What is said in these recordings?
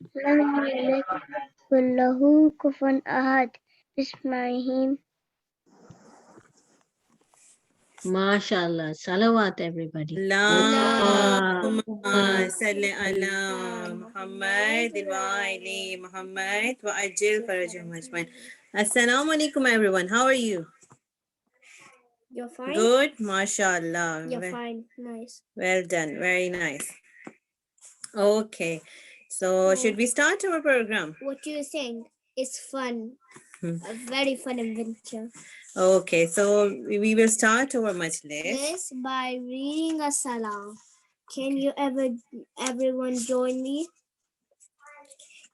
لم يلد له كفوا أحد. Bismillahirrahmanirrahim. MashaAllah. Salawat, everybody. اللهم Ah, صل على محمد وعلى محمد وأجل فرجهم أجمعين. Assalamu alaikum everyone. How are you? You're fine? Good, mashallah. You're fine. Nice. Well done. Very nice. Okay. So should we start our program? What do you think? It's fun. Hmm. A very fun adventure. Okay, so we will start our majlis. This by reading a salam. Can you everyone join me?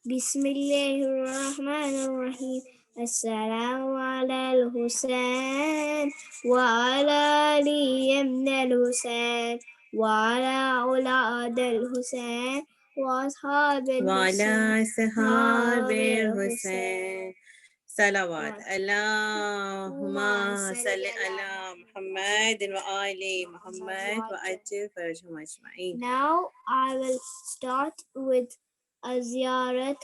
Bismillahirrahmanirrahim. Assalamu ala al-Husayn wa ala Ali ibn al-Husayn wa ala ulad al-Husayn wa ashab وعلى al-Husayn سهاب الحسين صلوات اللهم صل على محمد وآل محمد وأجل فرجهم أجمعين. Now I will start with a ziyarat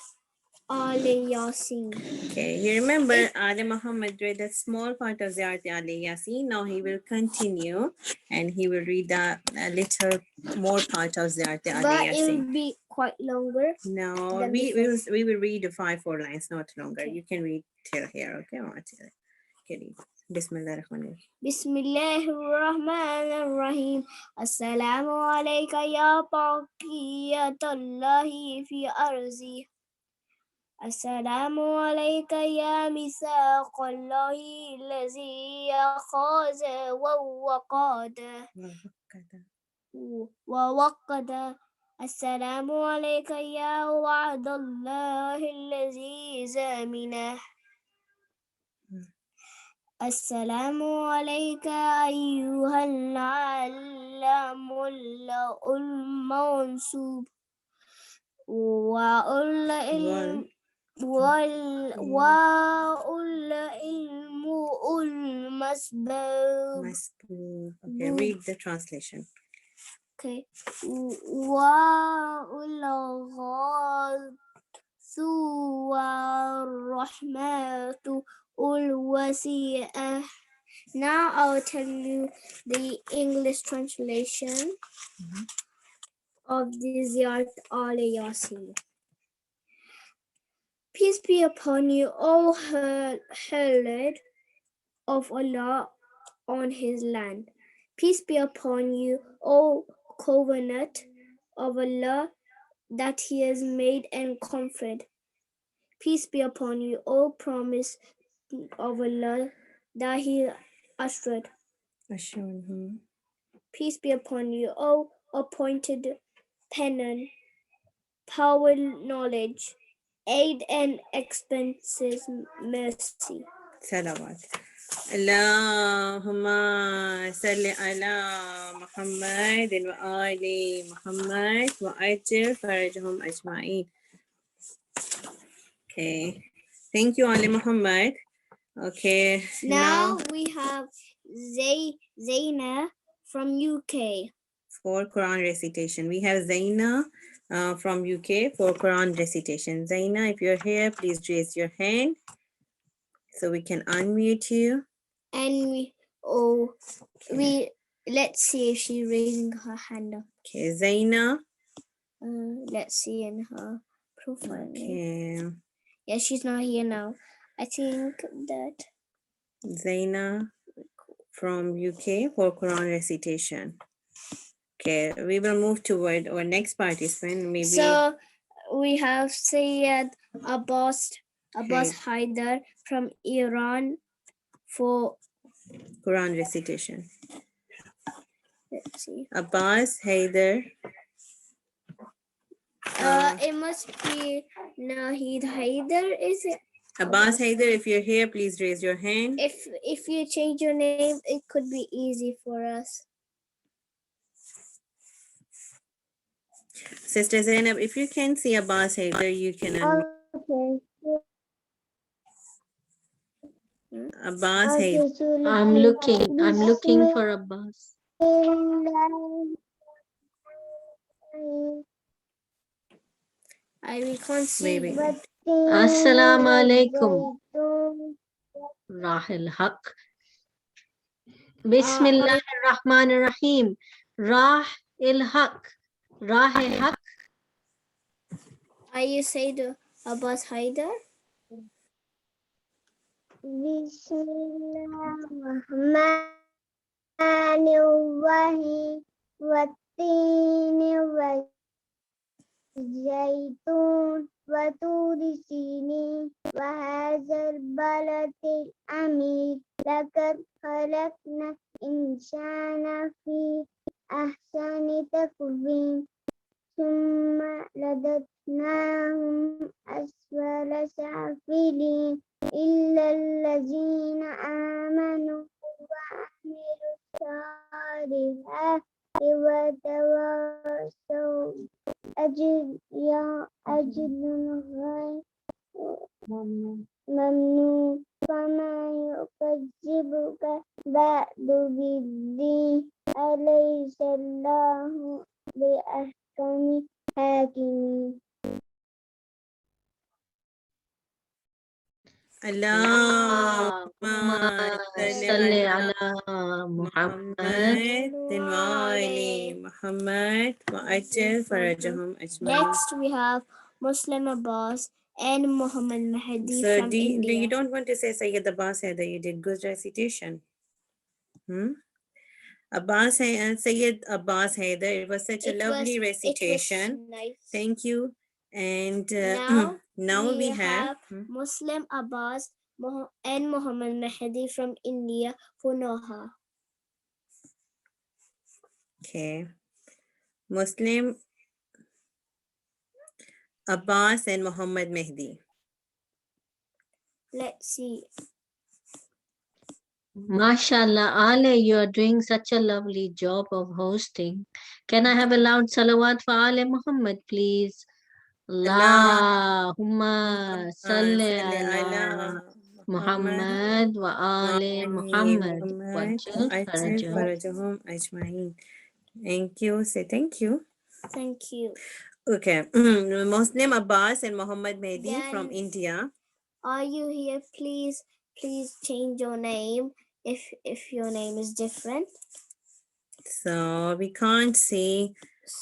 Ali Yasin. Okay, you remember Ali Muhammad read a small part of Ziyarat Ali Yasin. Now he will continue and he will read a little more part of Ziyarat Ali But it Yasin. will be quite longer. No, than we before. will read the 4 lines, not longer. Okay. You can read till here, okay? Okay. Bismillahirrahmanirrahim. Bismillahirrahmanirrahim. Assalamu alayka ya baqiyatallahi fi arzi. Assalamu alayka ya misaqallahi lazi yakhaza wa waqada. ووقد السلام عليك يا وعد الله الذي زامنه السلام عليك أيها العلام المنصوب والعلم المسبوق. Okay, read the translation. Okay. والغاث والرحمة الواسعة. Now I'll tell you the English translation of the Ziyarat Ali Yasin. Peace be upon you, O herald of Allah on his land. Peace be upon you, O covenant of Allah that he has made and conferred. Peace be upon you, O promise of Allah that he ushered. Peace be upon you, O appointed pennon, power, knowledge, aid and expenses, mercy. Salawat. Allahumma salli ala Muhammad wa ali Muhammad wa ajil farajhum ajma'in. Okay. Thank you, Ali Muhammad. Okay. Now we have Zaina from UK. For Quran recitation. We have Zaina from UK for Quran recitation. Zaina, if you're here, please raise your hand so we can unmute you. And let's see if she's raising her hand up. Okay, Zaina. Let's see in her profile. Okay. Yeah, she's not here now. I think that Zaina from UK for Quran recitation. Okay, we will move toward our next participant. Maybe. So we have Syed Abbas Haider from Iran for Quran recitation. Let's see. Abbas Haider. It must be Nahid Haider, is it? Abbas Haider, if you're here, please raise your hand. If you change your name, it could be easy for us. Sister Zainab, if you can see Abbas Haider, you can unmute. Okay. Abbas Haider. I'm looking for Abbas. We can't see Maybe. you. Assalamu alaikum. Rahil Haq. Bismillah ar-Rahman ar-Rahim. Rah il Haq. Rah il Haq. Are you Sayyid Abbas Haidar? Bismillahirrahmanirrahim. Wattini والزيتون وطور سينين وهذا البلد الأمين لقد خلقنا الإنسان في أحسن تقويم ثم رددناهم أسفل سافلين إلا الذين آمنوا وعملوا الصالحات وتواصوا أجل غير ممنون فما يكذبك بعد بالدين أليس الله بأحكم حاكمين. اللهم صل على محمد وآل محمد وأجل فرجهم أجمعين. Next we have Muslim Abbas and Muhammad Mahdi So from do India. you don't want to say Sayyid Abbas Haider, you did good recitation. Sayyid Abbas Haider, it was such a lovely recitation. Nice. Thank you. And now we have Muslim Abbas and Muhammad Mahdi from India, Punoha. Okay. Muslim Abbas and Muhammad Mehdi. Let's see. MashaAllah, Ale, you are doing such a lovely job of hosting. Can I have a loud salawat for Ale Muhammad, please? Allahumma salli ala Muhammad wa Ale Muhammad. Farajahum Ajmain. Thank you. Say thank you. Thank you. Okay. Muslim Abbas and Muhammad Mehdi from India. Are you here? Please change your name if your name is different. So we can't see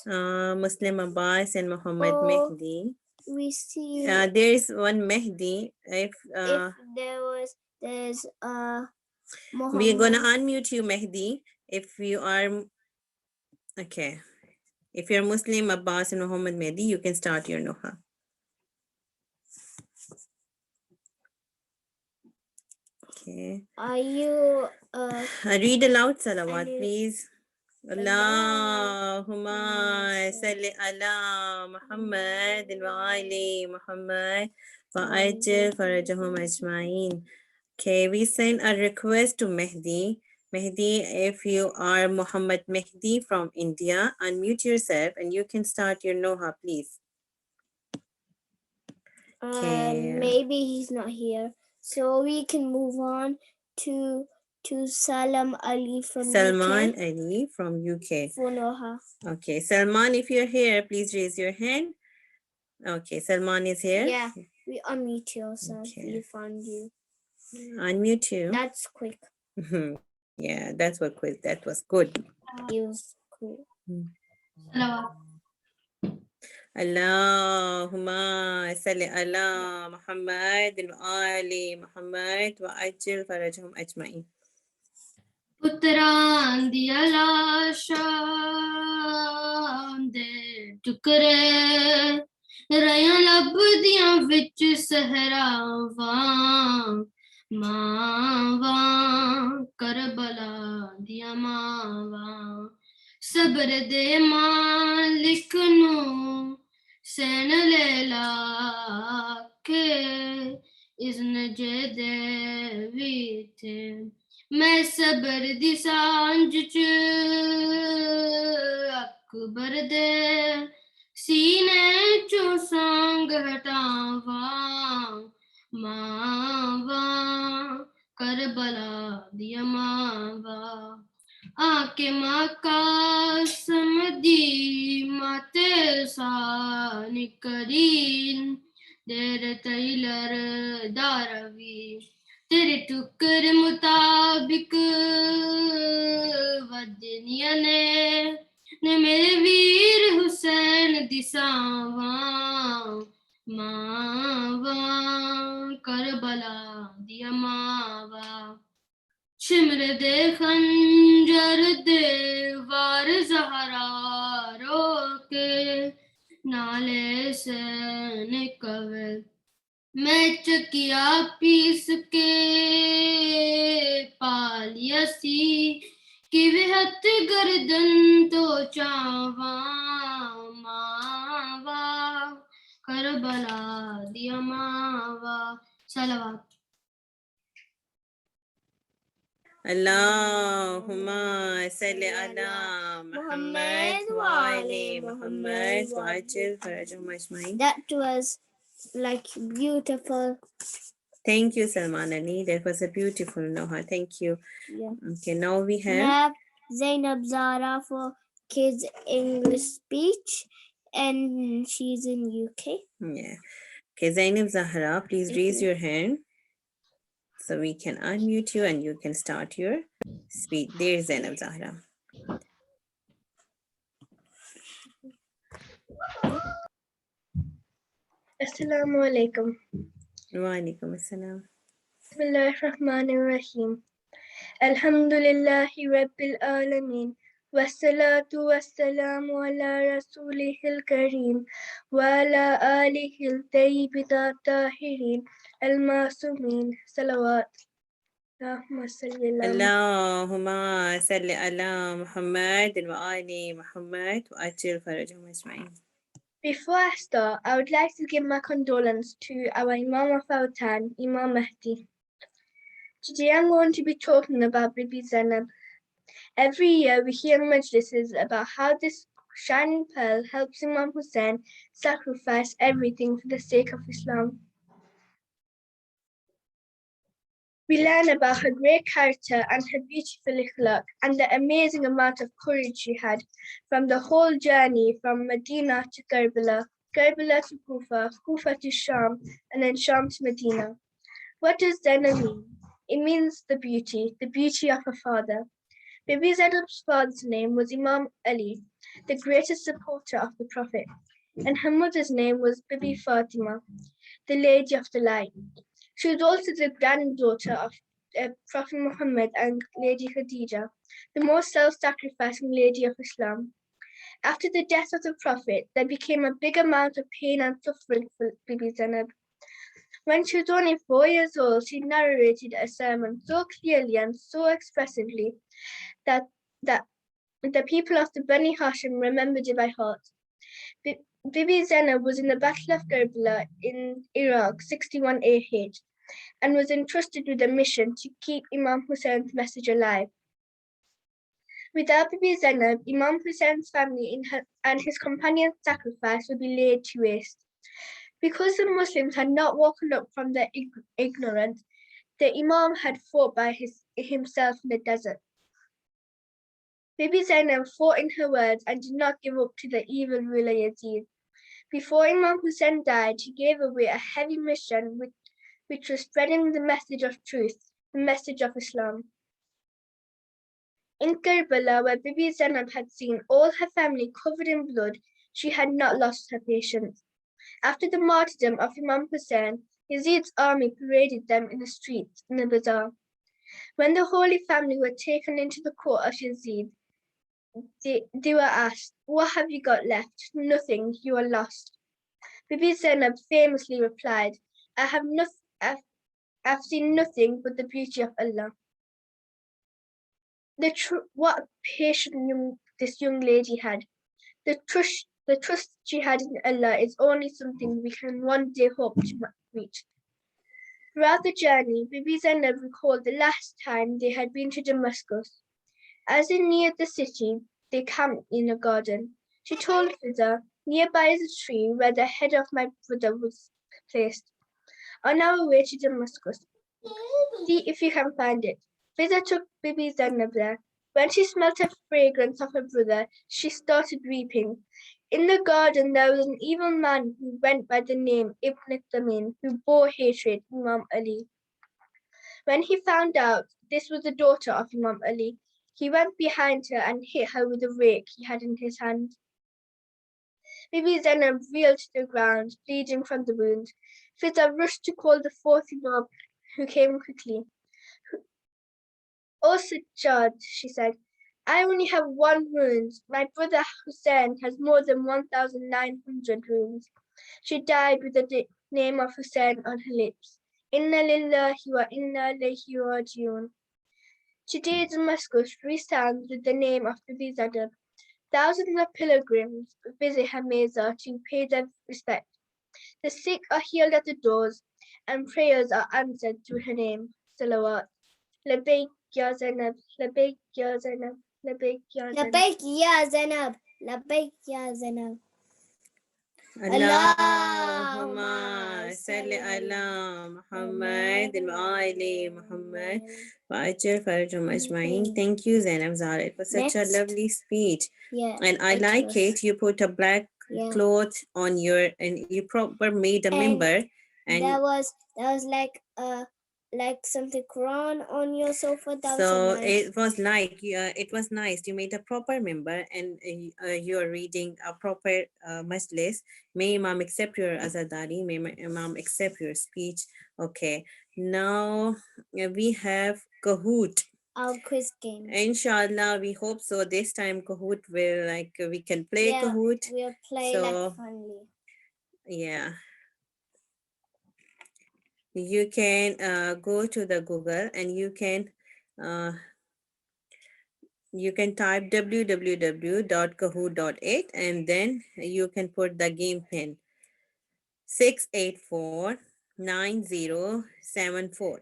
Muslim Abbas and Muhammad Mehdi. We see there is one Mehdi. If there's Muhammad. We are gonna unmute you, Mehdi. If you are okay. If you're Muslim Abbas and Muhammad Mehdi, you can start your Noha. Okay. Are you read aloud salawat, please. Allahumma salli ala Muhammad wa ali Muhammad wa ajil farajahum ajma'in. Okay, we send a request to Mehdi. Mehdi, if you are Muhammad Mehdi from India, unmute yourself and you can start your Noha, please. Okay. Maybe he's not here. So we can move on to Salam Ali from Salman UK. Ali from UK. Funoha. Okay, Salman, if you're here, please raise your hand. Okay, Salman is here. Yeah, we unmute yourself. Okay. We found you. Unmute you. That's quick. Yeah, that was good. It was cool. Allahumma salli ala Muhammad wa ali Muhammad wa ajil farajahum ajma'in. ਪੁੱਤਰਾਂ ਦੀਆਂ ਲਾਸ਼ਾਂ ਦੇ ਟੁਕੜੇ ਰਿਆਂ ਲੱਭਦੀਆਂ ਵਿੱਚ ਸਹਰਾਵਾਂ ਮਾਵਾਂ ਕਰਬਲਾ ਦੀਆਂ ਮਾਵਾਂ ਸਬਰ ਦੇ ਮਾਲਿਕ ਨੂੰ ਸੈਨ ਲੈ ਲਾ ਕੇ ਇਜ਼ਨ ਜੇ ਦੇਵੀ ਤੇ ਮੈਂ ਸਬਰ ਦੀ ਸਾਂਝ ਚ ਅਕਬਰ ਦੇ ਸੀਨੇ ਚੋਂ ਸੰਗ ਹਟਾਵਾਂ ਮਾਵਾਂ ਕਰਬਲਾ ਦੀਆਂ ਮਾਵਾਂ आके माका समदी माते सानिकरीन देर तैलर दारवी तेरे टुकर मुताबिक वजनिया ने मेरे वीर हुसैन दिसावा मावा करबला दिया मावा शिमर दे खंजर दे वार जहरा रोके नाले से निकवे मैं चकिया पीस के पालिया सी कि हथ गर्दन तो चावा मावा करबला दिया मावा सलावत Allahumma salli ala Muhammad wa ali Muhammad wa ajil farajahum ajmain. That was like beautiful. Thank you, Salman Ali. That was a beautiful Noha. Thank you. Yeah. Okay, now we have Have Zainab Zara for kids English speech, and she's in UK. yeah. Okay, Zainab Zahra, please Thank raise you. your hand so we can unmute you and you can start your speech. There's Zainab Zahra. Assalamu alaikum. Wa alaikum assalam. Bismillahirrahmanirrahim. Alhamdulillahi Rabbil Alameen. Wassalatu wassalamu ala rasulihil kareem wa ala alihil tayyibin tahirin al-masumin. Salawat. Allahumma salli ala Allahumma salli ala Muhammad wa ali Muhammad wa ajil farajahum ajmain. Before I start, I would like to give my condolence to our Imam of our time, Imam Mahdi. Today I'm going to be talking about Bibi Zainab. Every year we hear majlises about how this shining pearl helps Imam Hussein sacrifice everything for the sake of Islam. We learn about her great character and her beautiful ikhlaq and the amazing amount of courage she had from the whole journey from Medina to Karbala, Karbala to Kufa, Kufa to Sham, and then Sham to Medina. What does Zainab mean? It means the beauty of her father. Bibi Zainab's father's name was Imam Ali, the greatest supporter of the Prophet, and her mother's name was Bibi Fatima, the Lady of the Light. She was also the granddaughter of Prophet Muhammad and Lady Khadija, the most self-sacrificing lady of Islam. After the death of the Prophet, there became a big amount of pain and suffering for Bibi Zainab. When she was only 4 years old, she narrated a sermon so clearly and so expressively that the people of the Bani Hashim remembered it by heart. Bibi Zainab was in the Battle of Karbala in Iraq, 61 AH, and was entrusted with a mission to keep Imam Hussein's message alive. Without Bibi Zainab, Imam Hussein's family and his companions' sacrifice would be laid to waste. Because the Muslims had not woken up from their ignorance, the Imam had fought by himself in the desert. Bibi Zainab fought in her words and did not give up to the evil ruler Yazid. Before Imam Hussein died, he gave away a heavy mission which was spreading the message of truth, the message of Islam. In Karbala, where Bibi Zainab had seen all her family covered in blood, she had not lost her patience. After the martyrdom of Imam Hussein, Yazid's army paraded them in the streets, in the bazaar. When the Holy Family were taken into the court of Yazid, they were asked, "What have you got left?" "Nothing, you are lost." Bibi Zainab famously replied, I've seen nothing but the beauty of Allah. What patience this young lady had. The trust she had in Allah is only something we can one day hope to reach. Throughout the journey, Bibi Zainab recalled the last time they had been to Damascus. As they neared the city, they camped in a garden. She told Fiza, "Nearby is a tree where the head of my brother was placed. On our way to Damascus, see if you can find it." Fiza took Bibi Zainab there. When she smelt the fragrance of her brother, she started weeping. In the garden there was an evil man who went by the name Ibn Thamin, who bore hatred Imam Ali. When he found out this was the daughter of Imam Ali, he went behind her and hit her with a rake he had in his hand. Bibi Zainab reeled to the ground, bleeding from the wound. Fiza rushed to call the fourth Imam, who came quickly. "Oh, Sajjad," she said, "I only have one wound. My brother Hussein has more than 1,900 wounds." She died with the name of Hussein on her lips. Inna lillahi wa inna ilayhi rajiun. Today Damascus resounds with the name of Bibi Zainab. Thousands of pilgrims visit her mezar to pay their respect. The sick are healed at the doors, and prayers are answered through her name. Salawat. Labbaik ya Zainab, labbaik ya Zainab, labbaik ya Zainab. لبيك يا زينب لبيك يا زينب اللهم صل على محمد وآل محمد وأجل فرجهم أجمعين. Thank you, Zainab Zara. It was such a Next. lovely speech. Yeah, And I like it. You put a black Yeah. cloth on your, and you proper made a And member. And that was like something Quran on your sofa. That was so so nice. it was like, it was nice. You made a proper member, and you are reading a proper majlis. May Imam accept your azadari. May Imam accept your speech. Okay. Now we have Kahoot. Our quiz game. Inshallah, we hope so. This time Kahoot will, like, we can play Yeah, Kahoot. we'll play So, like funny. yeah. You can go to the Google, and you can type www.kahoot.it, and then you can put the game pin 6849074.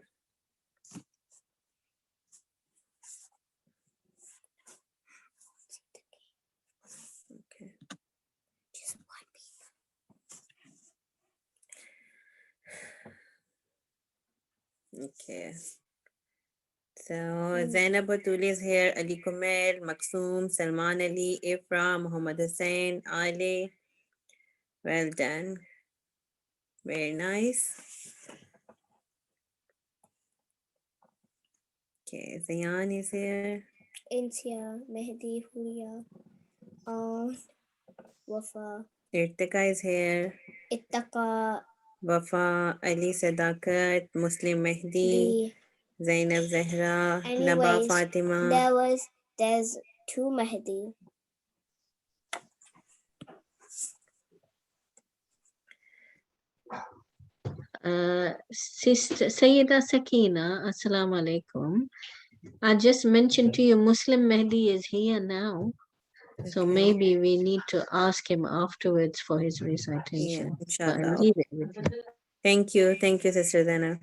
Okay. Okay. So Zainab Batul is here, Ali Kumail, Maksoom, Salman Ali, Ifra, Muhammad Hussain, Ali. Well done. Very nice. Okay, Zayan is here. Intia, Mehdi, Huria, Wafa, Irtika is here. Ittaka, Wafa, Ali Sadakat, Muslim Mehdi, Lee. Zainab Zahra, Naba Anyways, Fatima. there's two Mehdi. Sister Sayyida Sakina, Assalamu alaikum. I just mentioned to you, Muslim Mehdi is here now. So Okay. maybe we need to ask him afterwards for his Yeah, recitation. But inshallah. I'll leave it with you. Thank you. Thank you, Sister Zainab.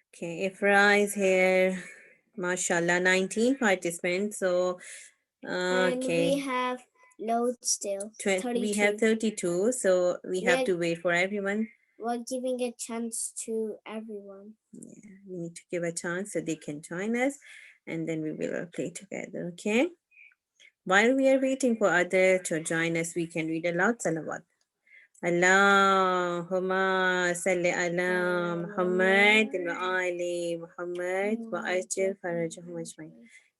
Okay, Ifra is here. MashaAllah, 19 participants. So, And okay. we have loads still. We have 32. So we have to wait for everyone. We're giving a chance to everyone. Yeah, we need to give a chance so they can join us, and then we will play together. Okay. While we are waiting for others to join us, we can read aloud salawat. Allahumma salli ala Muhammad wa ali Muhammad wa ajil farajahum ajmain.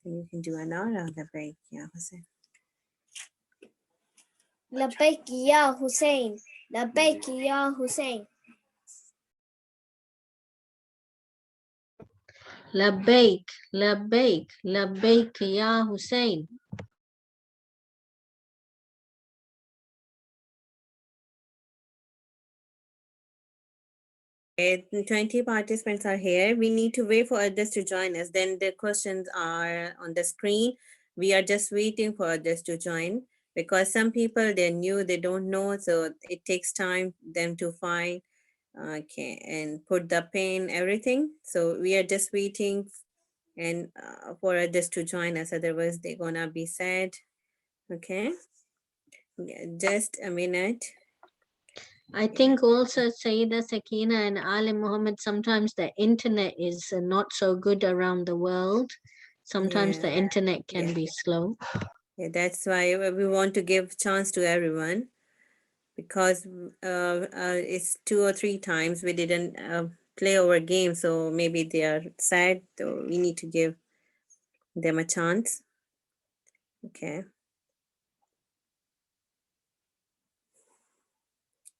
And you can do an hour labbaik ya Hussein. Labbaik ya Hussein. Labbaik ya Hussein. Labbaik, Labbaik, Labbaik, Ya Hussein. Okay, 20 participants are here. We need to wait for others to join us. Then the questions are on the screen. We are just waiting for others to join because some people, they're new, they don't know. So it takes time them to find Okay, and put the pin, everything. So we are just waiting and for others to join us. Otherwise, they're gonna be sad. Okay, yeah, just a minute. I think also Sayyida Sakina and Ali Muhammad, sometimes the internet is not so good around the world. Sometimes the Yeah, internet can yeah, be slow. yeah. That's why we want to give chance to everyone because it's 2 or 3 times we didn't play our game, so maybe they are sad. So we need to give them a chance. Okay.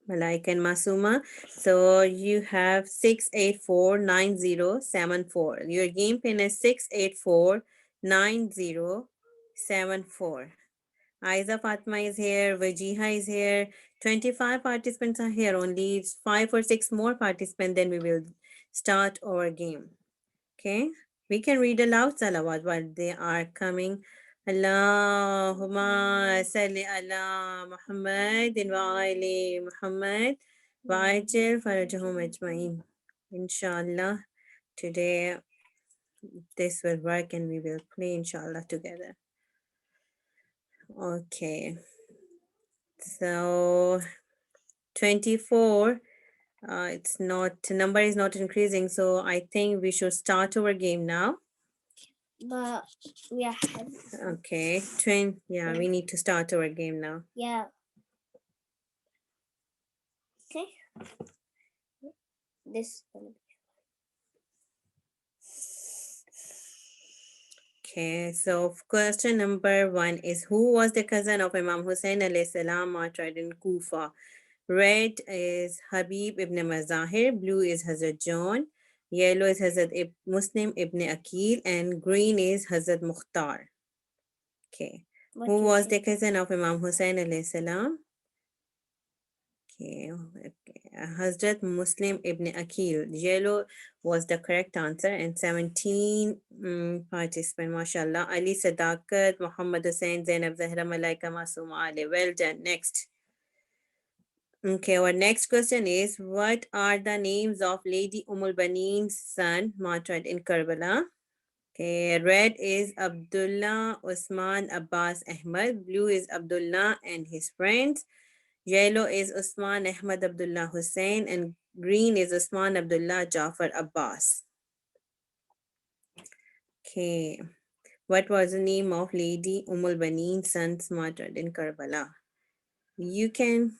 Malaika and Masuma. So you have 6849074. Your game pin is 6849074. Aiza Fatma is here, Vajiha is here. 25 participants are here. Only 5 or 6 more participants, then we will start our game. Okay, we can read aloud salawat while they are coming. Allahumma salli ala Muhammadin wa ali Muhammad wa ajil farajahum ajmain. Inshallah, today this will work and we will play inshallah together. Okay, so 24. It's not, number is not increasing, so I think we should start our game now. But we have. Okay, yeah, we need to start our game now. Yeah. Okay. This. Okay, so question number 1 is who was the cousin of Imam Hussein alayhi salam martyred in Kufa? Red is Habib ibn Mazahir, blue is Hazrat John, yellow is Hazrat Muslim ibn Akil, and green is Hazrat Mukhtar. Okay, who was the cousin of Imam Hussein alayhi salam? Okay, Hazrat Muslim ibn Akil. Yellow was the correct answer, and 17 participants, mashallah. Ali Sadakat, Muhammad Hussain, Zainab Zahra, Malaika Masuma Ali. Well done. Next. Okay, our next question is what are the names of Lady Umul Baneen's son martyred in Karbala? Okay, red is Abdullah Usman Abbas Ahmad, blue is Abdullah and his friends. Yellow is Usman Ahmad Abdullah Hussein and green is Usman Abdullah Jafar Abbas. Okay. What was the name of Lady Umul Baneen's sons martyred in Karbala? You can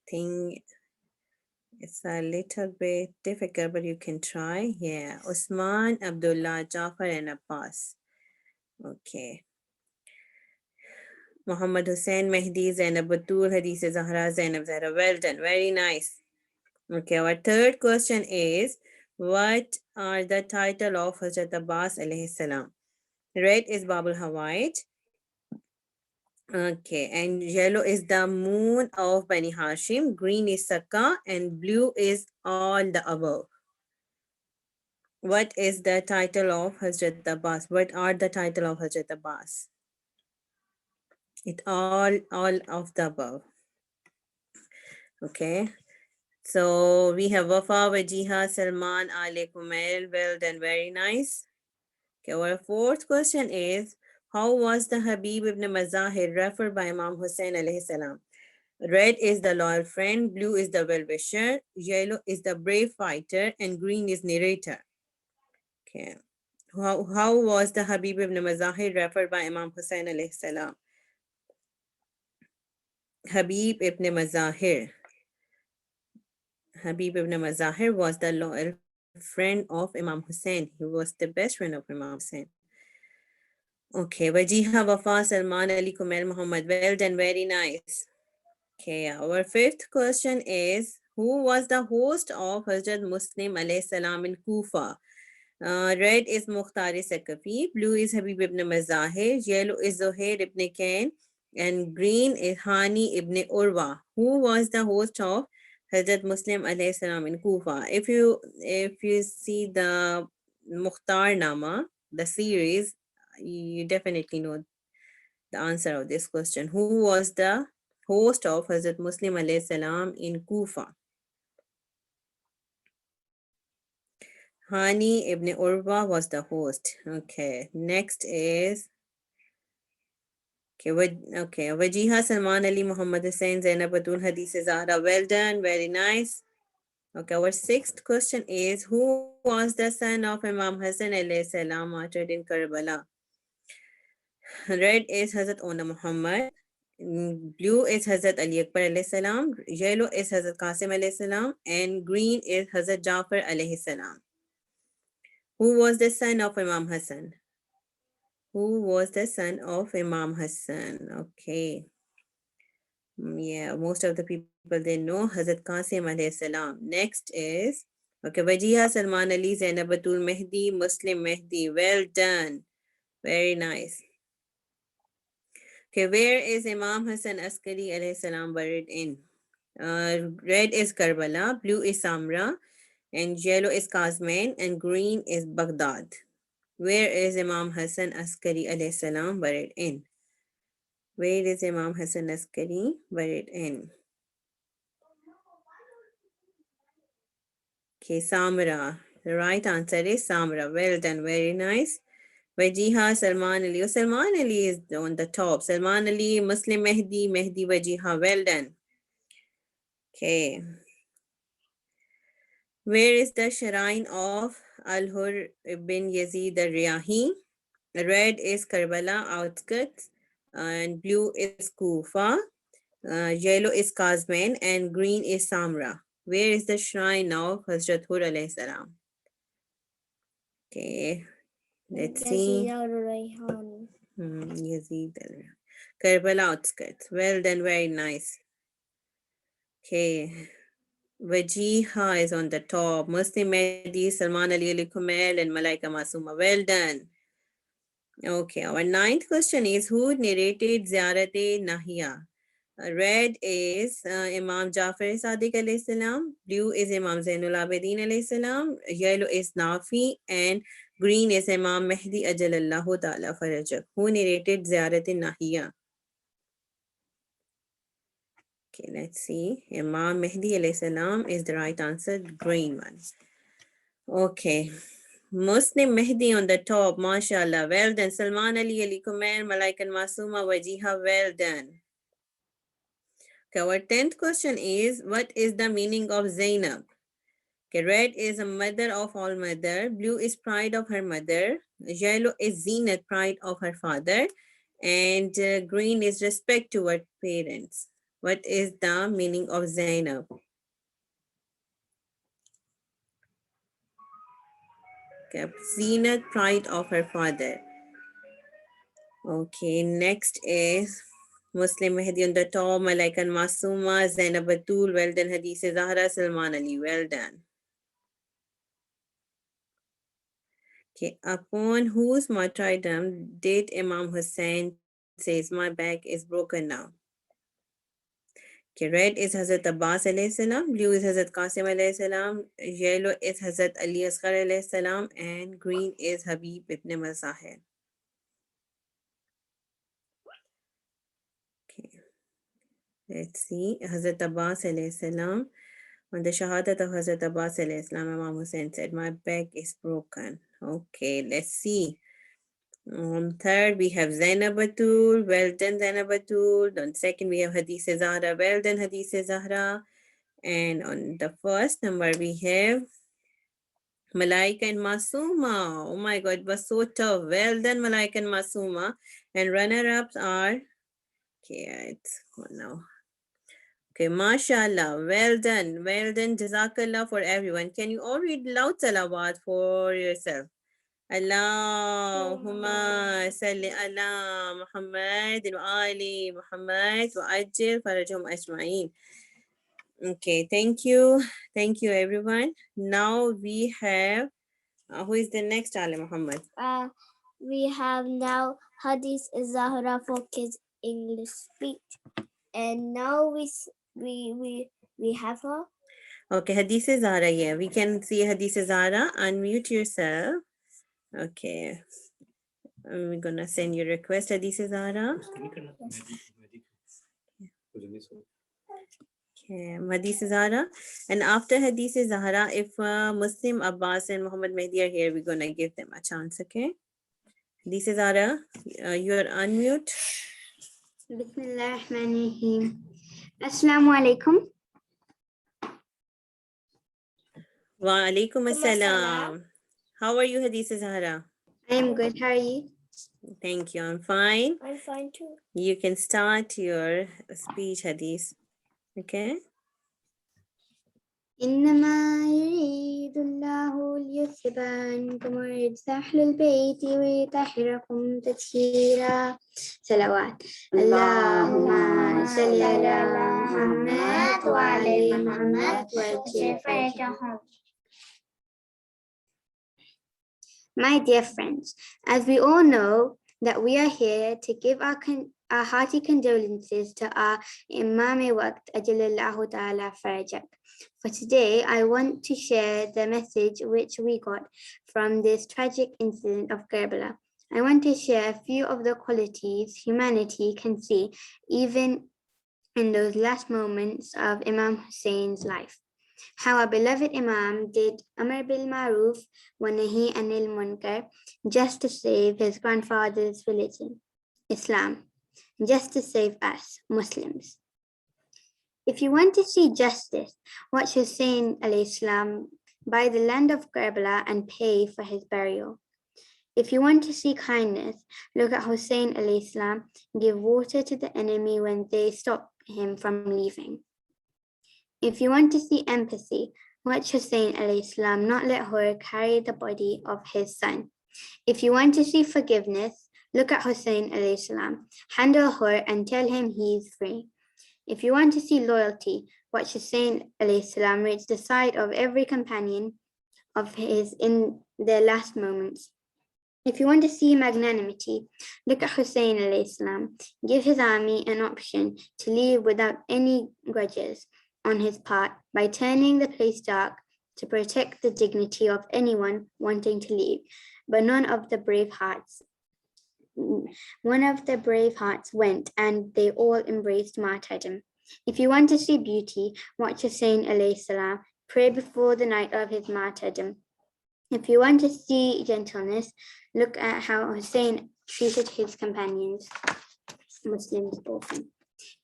think it's a little bit difficult, but you can try. Yeah. Usman, Abdullah, Jafar, and Abbas. Okay. Muhammad Hussein, Mehdi, Zainab Batul, Hadith Zahra, Zainab Zahra. Well done. Very nice. Okay, our third question is, what are the title of Hazrat Abbas alayhi salam? Red is Babul Hawait. Okay, and yellow is the moon of Bani Hashim. Green is Sakka and blue is all the above. What is the title of Hazrat Abbas? What are the title of Hazrat Abbas? It all of the above. Okay. So we have Wafa, Wajiha, Salman, Ale Kumail. Well done, very nice. Okay, our fourth question is, how was the Habib ibn Mazahir referred by Imam Hussein alayhi salam? Red is the loyal friend, blue is the well-wisher, yellow is the brave fighter, and green is narrator. Okay. How was the Habib ibn Mazahir referred by Imam Hussein alayhi salam? Habib ibn Mazahir. Habib ibn Mazahir was the loyal friend of Imam Hussein. He was the best friend of Imam Hussein. Okay, Wajiha, Wafa, Salman, Ali, Kumail, Muhammad. Well done, very nice. Okay, our fifth question is, who was the host of Hazrat Muslim alayhi salam in Kufa? Red is Mukhtar Sakafi, blue is Habib ibn Mazahir, yellow is Zuhair ibn Kain, and green is Hani ibn Urwa. Who was the host of Hazrat Muslim alayhi salam in Kufa? If you see the Mukhtar Nama, the series, you definitely know the answer of this question. Who was the host of Hazrat Muslim alayhi salam in Kufa? Hani ibn Urwa was the host. Okay, next is okay. Wajiha Salman Ali Muhammad Hussain Zainab Batul Hadith Zahra. Well done, very nice. Okay, our sixth question is who was the son of Imam Hassan alayhi salam martyred in Karbala? Red is Hazrat Ona Muhammad. Blue is Hazrat Ali Akbar alayhi salam. Yellow is Hazrat Qasim alayhi salam. And green is Hazrat Jafar alayhi salam. Who was the son of Imam Hassan? Who was the son of Imam Hassan? Okay. Yeah, most of the people they know Hazrat Qasim alayhi salam. Next is okay, Wajiha Salman Ali Zainab Batul Mehdi Muslim Mehdi. Well done. Very nice. Okay, where is Imam Hassan Askari alayhi salam buried in? Red is Karbala, blue is Samra, and yellow is Kazman, and green is Baghdad. Where is Imam Hassan Askari alayhi salam buried in? Where is Imam Hassan Askari buried in? Okay, Samra. The right answer is Samra. Well done, very nice. Wajiha Salman Ali. Oh, Salman Ali is on the top. Salman Ali, Muslim Mehdi, Mehdi Wajiha. Well done. Okay. Where is the shrine of Al-Hur ibn Yazid al-Riyahi? Red is Karbala outskirts, and blue is Kufa, yellow is Kazman, and green is Samra. Where is the shrine of Hazrat Hur alayhi salam? Okay, let's see. Yazid al-Riyahi. Karbala outskirts. Well done, very nice. Okay. Wajiha is on the top. Muslim Mehdi, Salman Ali Ali Kumail, and Malaika Masuma. Well done. Okay, our ninth question is who narrated Ziyarat-e Nahiya? Red is Imam Jafar Sadiq alayhi salam. Blue is Imam Zainul Abidin alayhi salam. Yellow is Nafi, and green is Imam Mehdi Ajalallahu Ta'ala Farajak. Who narrated Ziyarat-e Nahiya? Okay, let's see. Imam Mehdi alayhi salam is the right answer, green one. Okay. Muslim Mehdi on the top, mashallah. Well done. Salman Ali Ali Kumair, Malaik and Masuma Wajiha. Well done. Okay, our 10th question is what is the meaning of Zainab? Okay, red is a mother of all mother. Blue is pride of her mother. Yellow is Zinat, pride of her father. And green is respect toward parents. What is the meaning of Zainab? Okay, Zinat, pride of her father. Okay, next is Muslim Mehdi on the top, Malaikan Masuma, Zainab Batul, well done, Hadith Zahra, Salman Ali, well done. Okay, upon whose martyrdom did Imam Hussain says, my back is broken now? Okay, red is Hazrat Abbas alayhi salam, blue is Hazrat Qasim alayhi salam, yellow is Hazrat Ali Asghar alayhi salam, and green is Habib ibn Mazahir. Okay, let's see, Hazrat Abbas alayhi salam. On the Shahadat of Hazrat Abbas alayhi salam, Imam Hussain said, my back is broken. Okay, let's see. Third, we have Zainab Batul. Well done, Zainab Batul. On second, we have Hadith Zahra. Well done, Hadith Zahra. And on the first number, we have Malaika and Masuma. Oh my God, it was so tough. Well done, Malaika and Masuma. And runner-ups are, okay, it's gone now. Okay, mashallah, well done, jazakallah for everyone. Can you all read loud salawat for yourself? Allahumma salli ala Muhammad wa ali Muhammad wa ajil farajhum ajma'in. Okay, thank you everyone. Now we have, who is the next Ali Muhammad? We have now Hadith Zahra for kids English speech, and now we have her. Okay, Hadith Zahra, yeah, we can see Hadith Zahra. Unmute yourself. Okay, we're gonna send you a request, Hadith Zahra. Okay, Hadith Zahra. And after Hadith Zahra, if Muslim, Abbas, and Muhammad Mehdi are here, we're going to give them a chance, okay? Hadith Zahra, you are unmute. Bismillahirrahmanirrahim. Assalamu alaikum. Wa alaikum Assalam. assalam. How are you, Hadith Zahra? I am good. How are you? Thank you. I'm fine. I'm fine too. You can start your speech, Hadith. Okay? إنما يريد الله ليذهب عنكم الرجس أهل البيت ويطهركم تطهيرا. صلوات. اللهم صل على محمد وعلى محمد وجل فرجهم. My dear friends, as we all know that we are here to give our hearty condolences to our Imam Waqt Ajalallahu Ta'ala Farajak. For today, I want to share the message which we got from this tragic incident of Karbala. I want to share a few of the qualities humanity can see even in those last moments of Imam Hussein's life. How our beloved Imam did Amr bil Maruf wa Nahi Anil Munkar just to save his grandfather's religion, Islam, just to save us, Muslims. If you want to see justice, watch Hussein alayhi salam by the land of Karbala and pay for his burial. If you want to see kindness, look at Hussein alayhi salam give water to the enemy when they stop him from leaving. If you want to see empathy, watch Hussein alayhi salam not let her carry the body of his son. If you want to see forgiveness, look at Hussein alayhi salam, handle her and tell him he is free. If you want to see loyalty, watch Hussein alayhi salam reach the side of every companion of his in their last moments. If you want to see magnanimity, look at Hussein alayhi salam, give his army an option to leave without any grudges on his part by turning the place dark to protect the dignity of anyone wanting to leave, but one of the brave hearts went and they all embraced martyrdom. If you want to see beauty, watch Hussein alayhi salam pray before the night of his martyrdom. If you want to see gentleness, look at how Hussein treated his companions, Muslims often.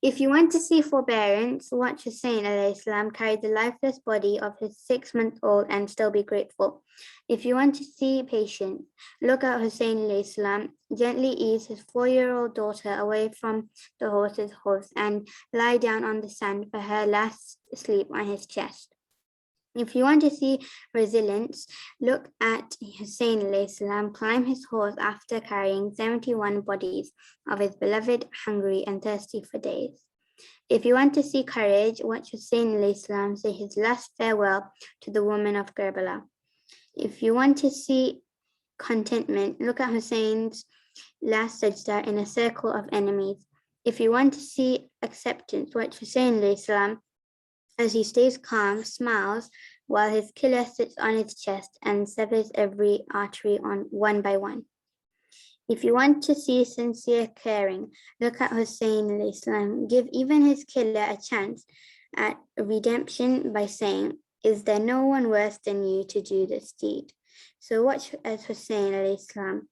If you want to see forbearance, watch Hussein alayhi salam carry the lifeless body of his 6-month-old and still be grateful. If you want to see patience, look at Hussein alayhi salam gently ease his 4-year-old daughter away from the horse's hooves and lie down on the sand for her last sleep on his chest. If you want to see resilience, look at Hussein alayhi salam climb his horse after carrying 71 bodies of his beloved, hungry and thirsty for days. If you want to see courage, watch Hussein alayhi salam say his last farewell to the woman of Karbala. If you want to see contentment, look at Hussein's last sajda in a circle of enemies. If you want to see acceptance, watch Hussein alayhi salam as he stays calm, smiles, while his killer sits on his chest and severs every artery on one by one. If you want to see sincere caring, look at Hussein alayhi salam give even his killer a chance at redemption by saying, "Is there no one worse than you to do this deed?" So watch as Hussein alayhi salam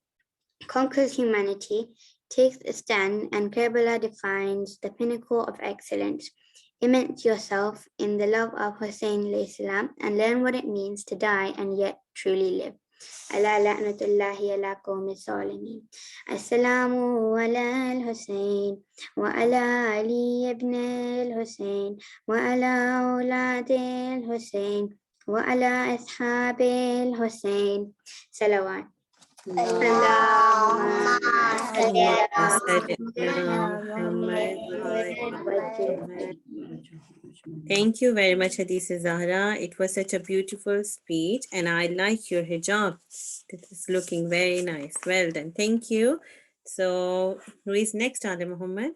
conquers humanity, takes a stand, and Karbala defines the pinnacle of excellence. Immerse yourself in the love of Hussein alayhi salam and learn what it means to die and yet truly live. Ala la'natullahi ala qawmi zalimin. Assalamu ala al-Hussein wa ala Ali ibn al-Hussein wa ala awlad al-Hussein wa ala ashab al-Hussein. Salawat. Allahumma salli Thank you very much, Hadith Zahra. It was such a beautiful speech, and I like your hijab. This is looking very nice. Well done. Thank you. So, who is next, Ali Muhammad?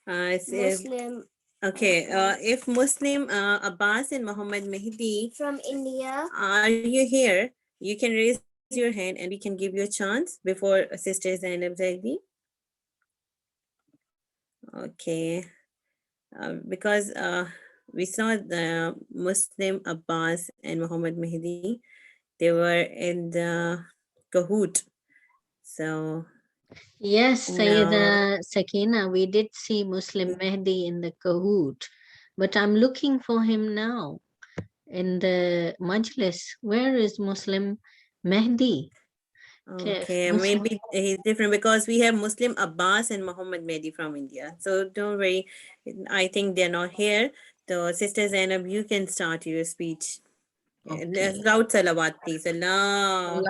Muslim Okay, if Muslim Abbas and Muhammad Mehdi from India. Are you here? You can raise your hand and we can give you a chance before Sister Zainab Zaidi. Okay. because we saw the Muslim Abbas and Muhammad Mehdi. They were in the cahoot. So Yes, now, Sayyida Sakina, we did see Muslim Mehdi in the Kahoot, but I'm looking for him now in the Majlis. Where is Muslim Mehdi? okay, maybe he's different because we have Muslim Abbas and Muhammad Mehdi from India. So don't worry, I think they're not here. So, Sister Zainab, you can start your speech. Okay. Loud salawat, please. Allahumma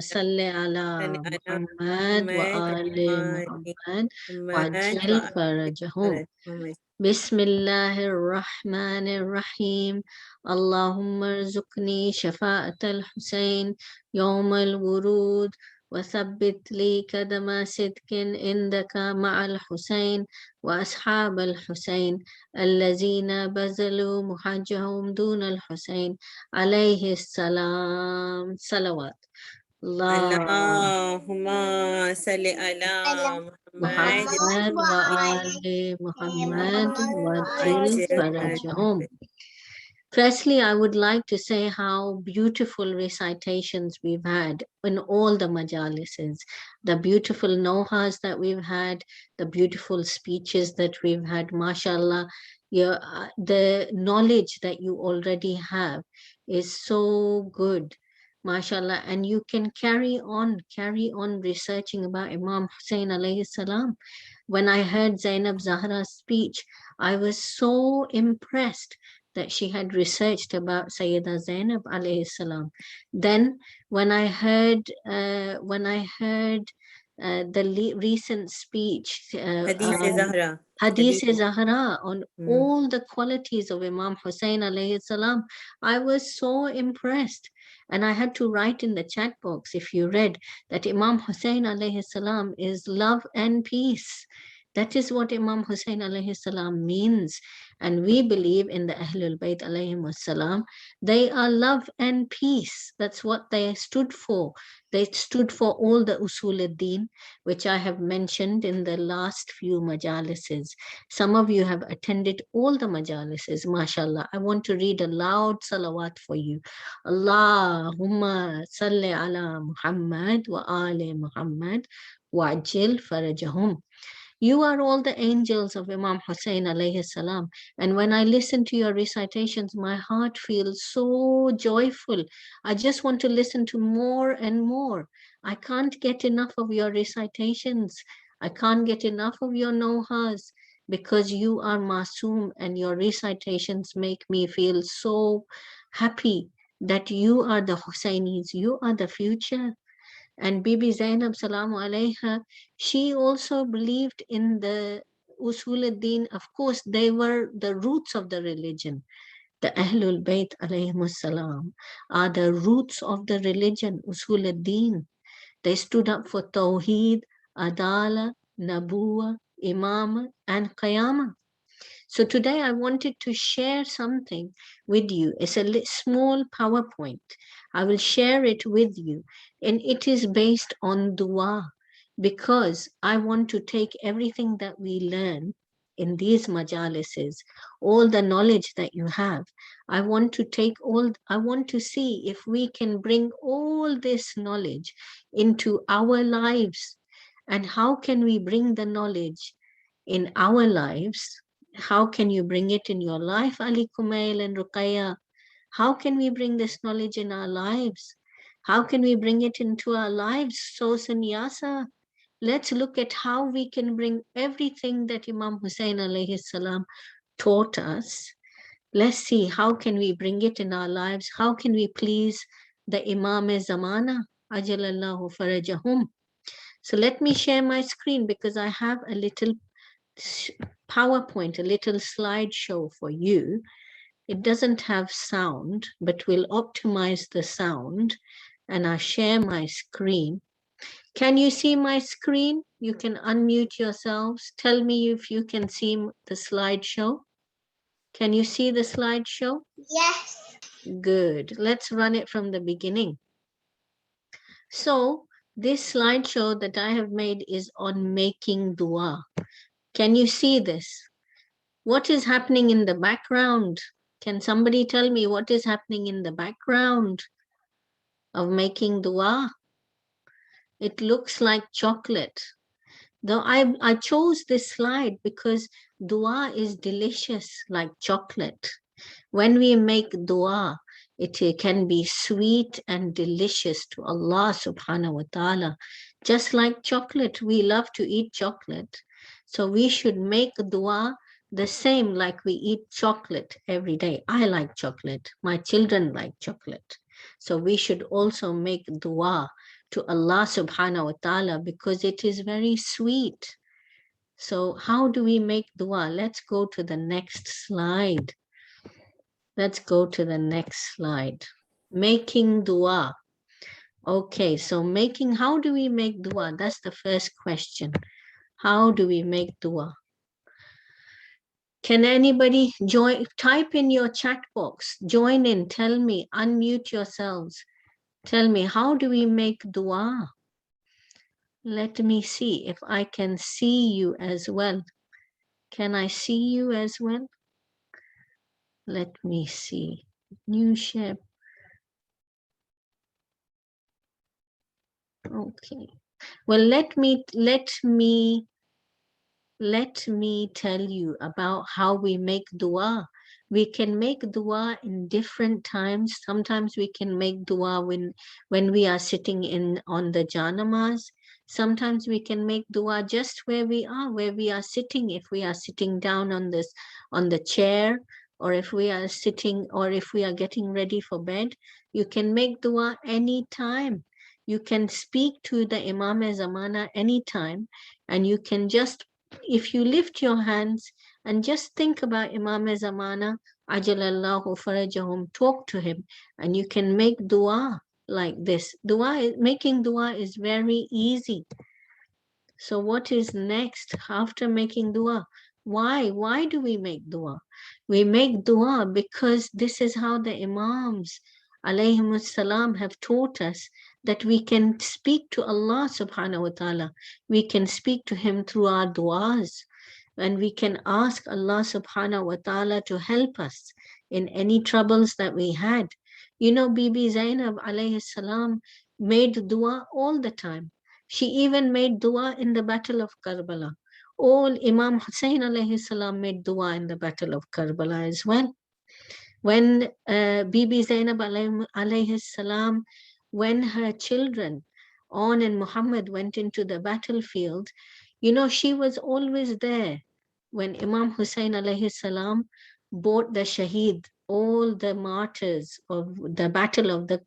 salli ala ala Muhammad wa Muhammad ali wa ali Muhammad wa Muhammad ajil wa ali farajahum. بسم الله الرحمن الرحيم اللهم ارزقني شفاعة الحسين يوم الورود وثبت لي قدم صدق عندك مع الحسين وأصحاب الحسين الذين بذلوا محجهم دون الحسين عليه السلام صلوات الله Allahumma salli ala Muhammad محمد وآل محمد وجل فرجهم. Firstly, I would like to say how beautiful recitations we've had in all the majalises, the beautiful nohas that we've had, the beautiful speeches that we've had, mashallah. The knowledge that you already have is so good, mashallah, and you can carry on researching about Imam Hussein alayhi salam. When I heard Zainab Zahra's speech, I was so impressed that she had researched about Sayyida Zainab alayhi salam. Then when I heard the recent speech, Hadith Zahra. Hadith Zahra on all the qualities of Imam Hussein alayhi salam, I was so impressed. And I had to write in the chat box, if you read, that Imam Hussein alayhi salam is love and peace. That is what Imam Hussein alayhi salam means. And we believe in the Ahlul Bayt alayhim salam. They are love and peace. That's what they stood for. They stood for all the usul ad-din, which I have mentioned in the last few majalises. Some of you have attended all the majalises, mashallah. I want to read a loud salawat for you. Allahumma salli ala Muhammad wa ali Muhammad wa ajil farajahum. You are all the angels of Imam Hussein alayhi salam. And when I listen to your recitations, my heart feels so joyful. I just want to listen to more and more. I can't get enough of your recitations. I can't get enough of your nohas because you are masoom and your recitations make me feel so happy that you are the Hussainis, you are the future. And Bibi Zainab Salamu Alayha, she also believed in the Usul al-Din. Of course, they were the roots of the religion. The Ahlul Bayt alayhimus salam are the roots of the religion, Usul al-Din. They stood up for Tawheed, Adala, Nabuwa, Imam, and Qiyamah. So today I wanted to share something with you. It's a small PowerPoint. I will share it with you. And it is based on dua because I want to take everything that we learn in these majalises, all the knowledge that you have. I want to see if we can bring all this knowledge into our lives. And how can we bring the knowledge in our lives? How can you bring it in your life, Ali Kumail and Ruqayya? How can we bring this knowledge in our lives? How can we bring it into our lives? So Sanyasa, let's look at how we can bring everything that Imam Hussein alayhi salam taught us. Let's see how can we bring it in our lives. How can we please the Imam-e-Zamana, Ajalallahu Farajahum. So let me share my screen because I have a little PowerPoint, a little slideshow for you. It doesn't have sound, but we'll optimize the sound and I'll share my screen. Can you see my screen? You can unmute yourselves. Tell me if you can see the slideshow. Can you see the slideshow? Yes. Good. Let's run it from the beginning. So this slideshow that I have made is on making dua. Can you see this? What is happening in the background? Can somebody tell me what is happening in the background of making dua? It looks like chocolate. Though I chose this slide because dua is delicious like chocolate. When we make dua, it can be sweet and delicious to Allah subhanahu wa ta'ala. Just like chocolate, we love to eat chocolate. So we should make dua the same like we eat chocolate every day. I like chocolate. My children like chocolate. So we should also make dua to Allah subhanahu wa ta'ala because it is very sweet. So how do we make dua? Let's go to the next slide. Let's go to the next slide. Making dua. Okay, so how do we make dua? That's the first question. How do we make dua? Can anybody type in your chat box, join in, tell me, unmute yourselves. Tell me, how do we make dua? Let me see if I can see you as well. Can I see you as well? Let me see. New share. Okay. Well, let me tell you about how we make dua. We can make dua in different times. Sometimes we can make dua when we are sitting on the janamaz. Sometimes we can make dua just where we are sitting. If we are sitting down on the chair, or if we are sitting, or if we are getting ready for bed, you can make dua anytime. You can speak to the Imam Zamana anytime, and you can just, if you lift your hands and just think about Imam Zamana, Ajalallahu Farajahum, talk to him, and you can make dua like this. Making dua is very easy. So what is next after making dua? Why do we make dua? We make dua because this is how the Imams alayhimus salam have taught us that we can speak to Allah subhanahu wa ta'ala. We can speak to him through our duas, and we can ask Allah subhanahu wa ta'ala to help us in any troubles that we had. You know, Bibi Zainab alayhi salam made dua all the time. She even made dua in the Battle of Karbala. All Imam Hussein alayhi salam made dua in the Battle of Karbala as well. When Bibi Zainab alayhi salam, when her children, On and Muhammad, went into the battlefield, you know, she was always there. When Imam Hussein alayhi salam brought the shaheed, all the martyrs of the Battle of the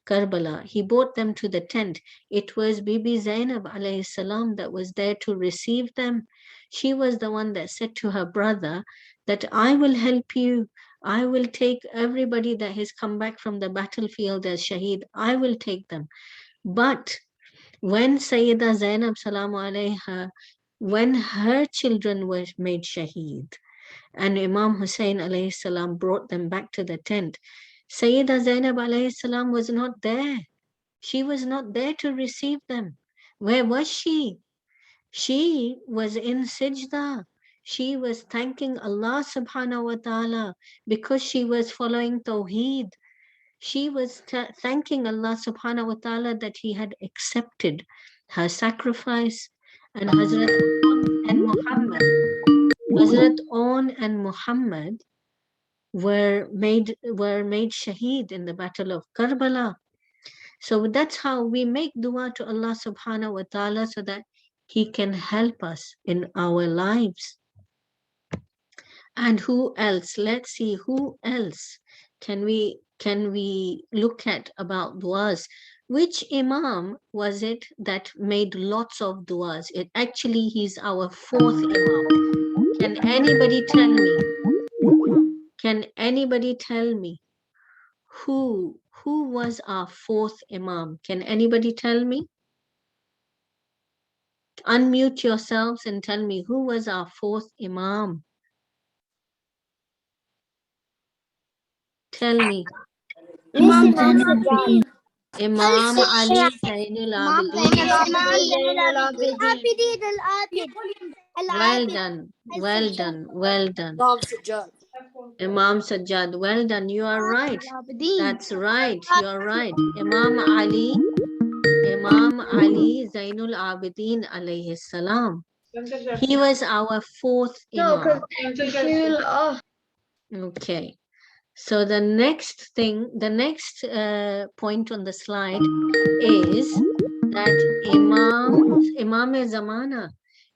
Karbala, he brought them to the tent. It was Bibi Zainab alayhi salam that was there to receive them. She was the one that said to her brother that I will help you. I will take everybody that has come back from the battlefield as shaheed. I will take them. But when Sayyida Zainab salamu alayha, when her children were made shaheed, and Imam Hussein alayhi salam brought them back to the tent, Sayyida Zainab alayhi salam was not there. She was not there to receive them. Where was she? She was in Sijda. She was thanking Allah subhanahu wa ta'ala because she was following Tawheed. She was thanking Allah subhanahu wa ta'ala that he had accepted her sacrifice. And Hazrat On and Muhammad, Hazrat On and Muhammad were made shaheed in the Battle of Karbala. So that's how we make dua to Allah subhanahu wa ta'ala, so that he can help us in our lives. And who else? Let's see, who else can we look at about duas? Which Imam was it that made lots of duas? Actually, he's our fourth Imam. Can anybody tell me? Can anybody tell me who was our fourth Imam? Can anybody tell me? Unmute yourselves and tell me who was our fourth Imam. Tell me. Imam Zainul Imam Ali Zainul Abidin. Abidin. Well done. Well done. Well done. Imam Sajjad. Well done. You are right. That's right. You are right. Imam Ali Zainul Abidin alayhi salam. He was our fourth Imam. Okay. So the next thing, the next point on the slide is that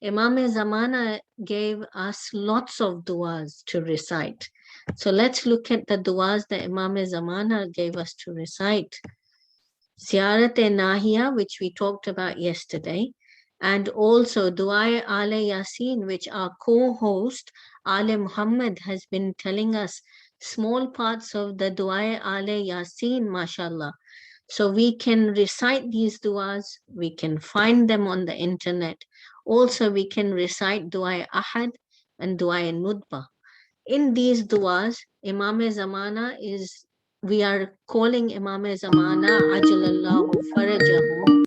Imam Zamana gave us lots of du'as to recite. So let's look at the du'as that Imam Zamana gave us to recite. Ziyarat-e-Nahiya, which we talked about yesterday, and also Dua Ale Yasin, which our co-host Ale Muhammad has been telling us small parts of the Dua Ale Yasin, mashallah. So we can recite these duas, we can find them on the internet. Also, we can recite Dua Ahad and Dua Nudba. In these duas, Imam Zamana is, we are calling Imam Zamana Ajalallahu Farajahu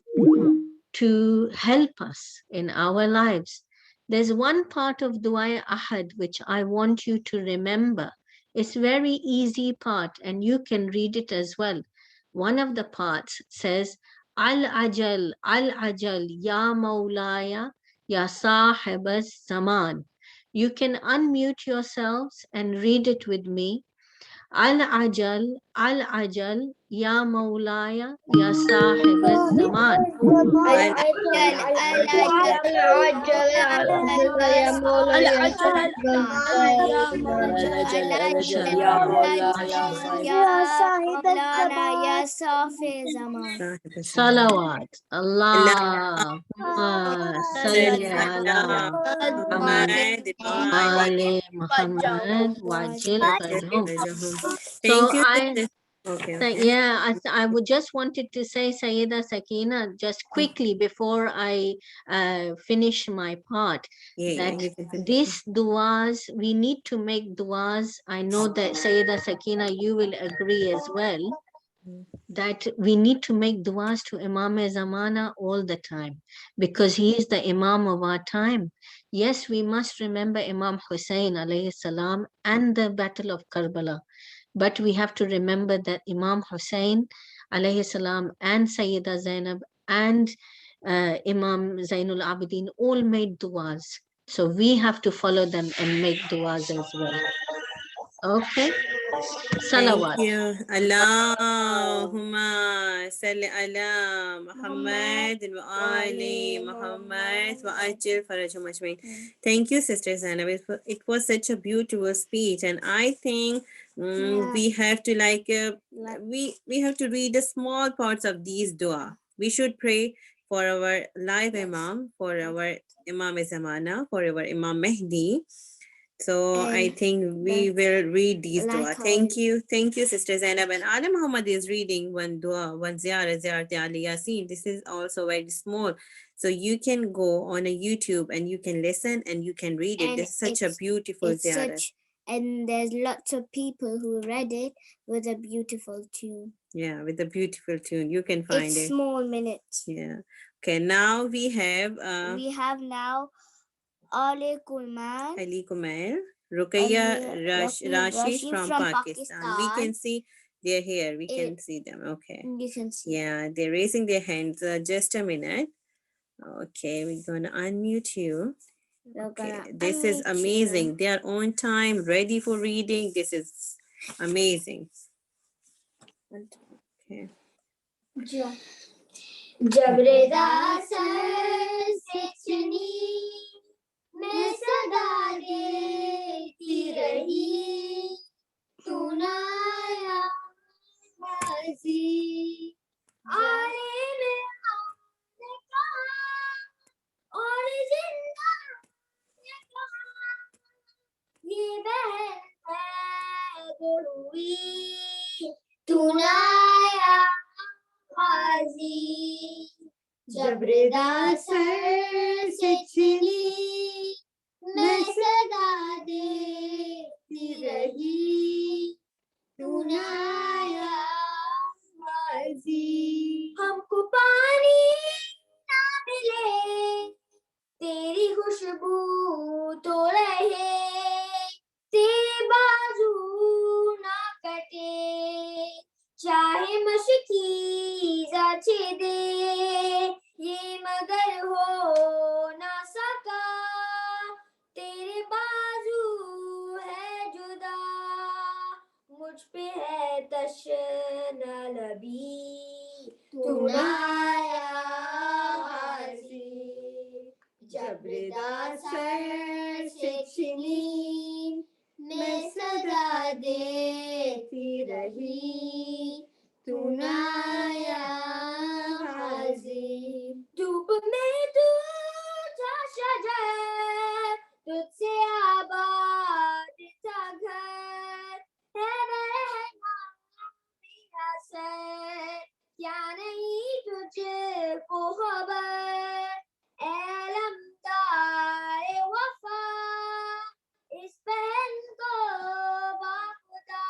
to help us in our lives. There's one part of Dua Ahad which I want you to remember. It's very easy part and you can read it as well. One of the parts says, Al-Ajal, Ya Mawlaya, Ya Sahib Zaman. You can unmute yourselves and read it with me. Al-Ajal, Ya Mawlaya, Ya Sahib Zaman. Salawat. Allahumma salli ala Muhammad Ali Muhammad wajil farhum. Thank So you, I sister. Okay. yeah, I would just wanted to say, Sayyida Sakina, just quickly before I finish my part, Yeah, that you can finish. these du'as, we need to make du'as. I know that Sayyida Sakina, you will agree as well, that we need to make du'as to Imam Zamana all the time, because he is the Imam of our time. Yes, we must remember Imam Hussein alayhi salam and the Battle of Karbala. But we have to remember that Imam Hussein alayhi salam and Sayyida Zainab and Imam Zainul Abidin all made du'as. So we have to follow them and make du'as as well. Okay? Thank Salawat. you. Allahumma salli ala Muhammad wa ali Muhammad wa ajil farajhum ajmain. Thank you, Sister Zainab. It was such a beautiful speech, and I think we have to we have to read the small parts of these dua. We should pray for our live Imam, for our Imam Zamana, for our Imam Mehdi. So I think we will read these dua. Thank you. Thank you, Sister Zainab. And Ali Muhammad is reading one dua, one Ziyarat Ali Yasin. This is also very small. So you can go on a YouTube and you can listen and you can read it. This is such a beautiful ziyarat. And there's lots of people who read it with a beautiful tune. Yeah, with a beautiful tune. You can find It's it. small minutes. Yeah. Okay, now we have now Ali Kulman, Ali Kumail, Ruqayya Rashid from Pakistan. We can see they're here. We can see them. Okay. You can see. Yeah, they're raising their hands. Just a minute. Okay, we're gonna unmute you. Okay, this is amazing. They are on time, ready for reading. This is amazing. Okay. Jabreda sar sechni मैं सदा देती रही तू ना आया बाजी आए में आपने कहा और जिंदा ने कहा ये बहन है गुरुई तू ना आया बाजी जबरदा सर सचनी मैं सदा देती रही तू ना आया बाजी हमको पानी ना मिले तेरी खुशबू तशना लबी तुनाया हाजी जबरदा सर से छिनी मैं सदा देती रही तुनाया हाजी धूप में तू था शजर तुझसे आबाद था घर है रहना मेरा सर क्या नहीं तुझको खबर ऐलमदार वफा इस पहन को बाखुदा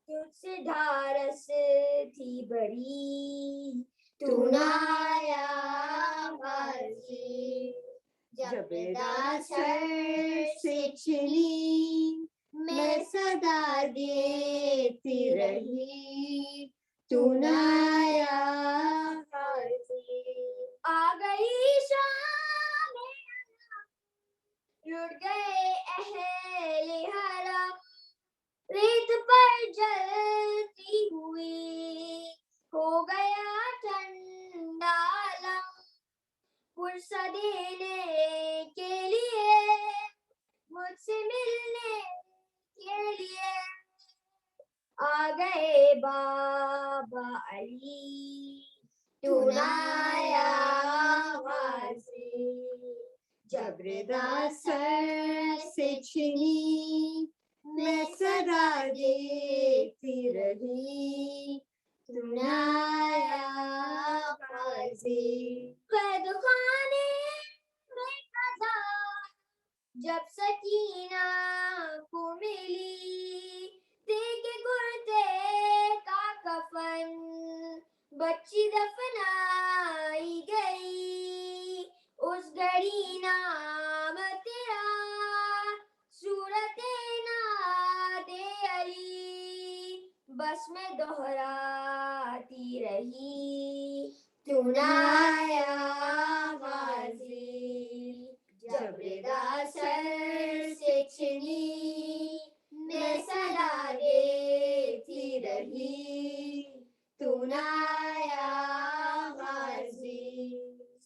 तुझसे ढारस थी बड़ी तू नाया हाजी जबरदा सर से छिनी मैं सदा देती रही तू नाया हाजी आ गई शाम लुट गए अहले हरम रेत पर जलती हुई हो गया ठंडा आलम पुरसा देने के लिए मुझसे मिलने के लिए आ गए बाबा अली तू नाया हाजी जबरदा सर से छिनी मैं सदा देखती रही तू नाया हाजी कैद खाने में कदा जब सकीना को मिली देखे कुर्ते का कफन बच्ची दफनाई गई उस घड़ी नाम तेरा सूरत नाते अली बस में दोहराती रही तू नाया हाजी जबरदा सर से छिनी मैं सदा देती रही तू नाया हाजी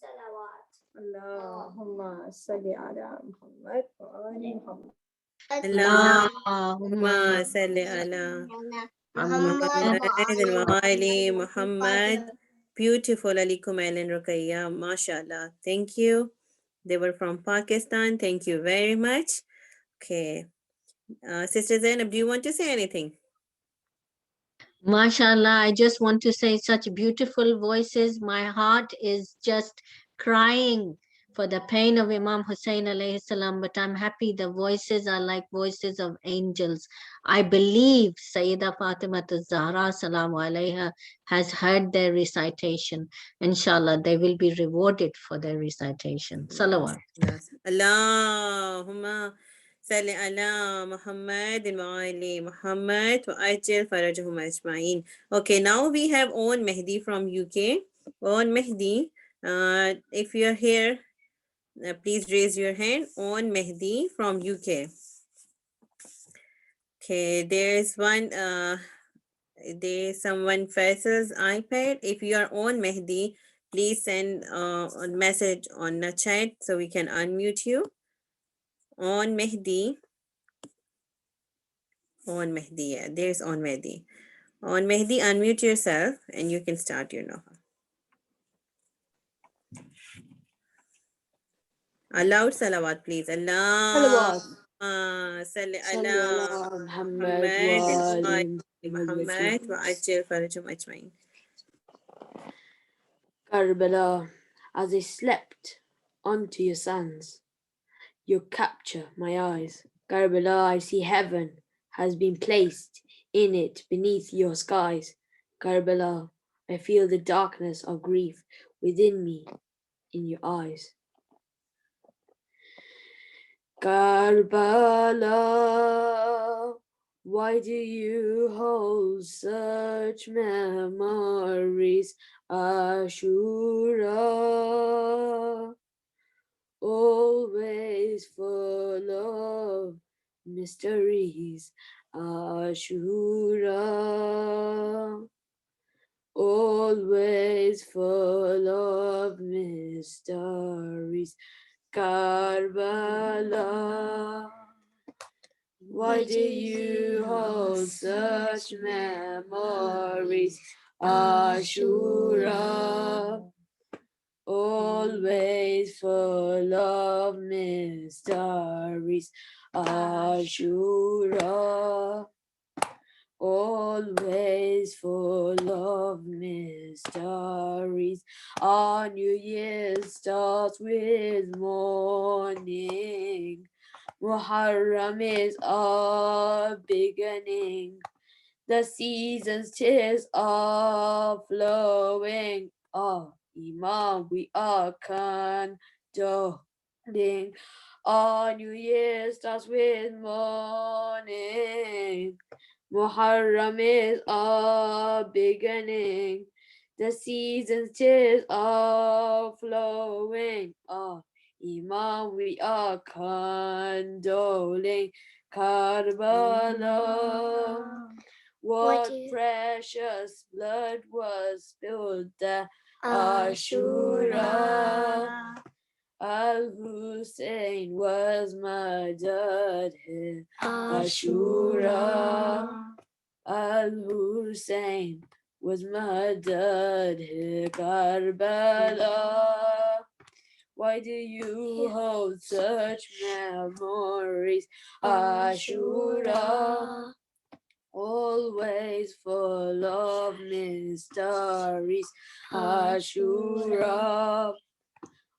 सलावत अल्लाहुम्मा सल्ली अला मुहम्मद व आलि Muhammad Allahumma salli ala Muhammad wa ali Muhammad. Beautiful Alikum Ellen Rukaiya. MashaAllah. Thank you. They were from Pakistan. Thank you very much. Okay. Sister Zainab, do you want to say anything? MashaAllah, I just want to say such beautiful voices. My heart is just crying for the pain of Imam Hussein alayhi salam, but I'm happy the voices are like voices of angels. I believe Sayyida Fatima Zahra salamu alayha has heard their recitation. Inshallah, they will be rewarded for their recitation. Salawat. Yes. Allahumma salli ala Muhammad wa ali Muhammad wa ajil farajahum ajma'in. Okay, now we have On Mehdi from UK. On Mehdi, if you are here, please raise your hand. On Mehdi from UK. Okay, there's one, there's someone Faisal's iPad. If you are on Mehdi, please send a message on the chat so we can unmute you. On Mehdi. On Mehdi, yeah, there's On Mehdi. On Mehdi, unmute yourself and you can start your Noha. Aloud salawat, please. Allah. Salli ala Muhammad wa ajil farajum ajmain. Karbala, as I slept onto your sands, you capture my eyes. Karbala, I see heaven has been placed in it beneath your skies. Karbala, I feel the darkness of grief within me in your eyes. Karbala, why do you hold such memories? Ashura, always full of mysteries. Ashura, always full of mysteries. Karbala, why do you hold such memories? Ashura, always full of mysteries. Ashura, always full of mysteries. Our New Year starts with morning. Muharram is our beginning. The season's tears are flowing. Oh, Imam, we are condoling. Our New Year starts with morning. Muharram is our beginning. The season's tears are flowing. Oh, Imam, we are condoling. Karbala, what precious blood was spilled there. Ashura, Al-Hussein was murdered here. Ashura, Al-Hussein was murdered here. Karbala, why do you hold such memories? Ashura, always full of mysteries. Ashura,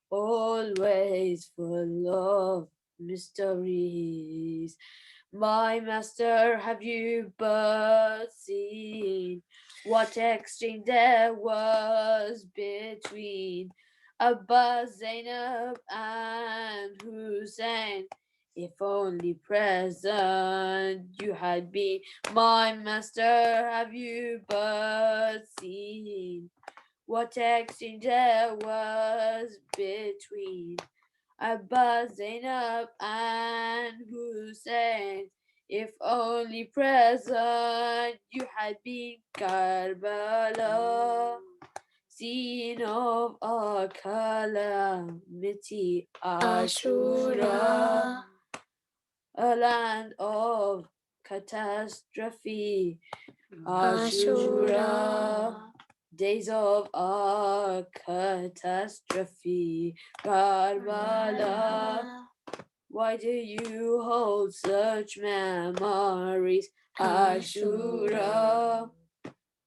always full of mysteries. My master, have you but seen what exchange there was between Abbas, Zainab, and Hussein? If only present you had been, my master, have you but seen what exchange there was between Abbas, Zainab, and Hussein? If only present you had been, Karbala, scene of our calamity. Ashura, a land of catastrophe. Ashura, days of our catastrophe. Karbala, why do you hold such memories? Ashura,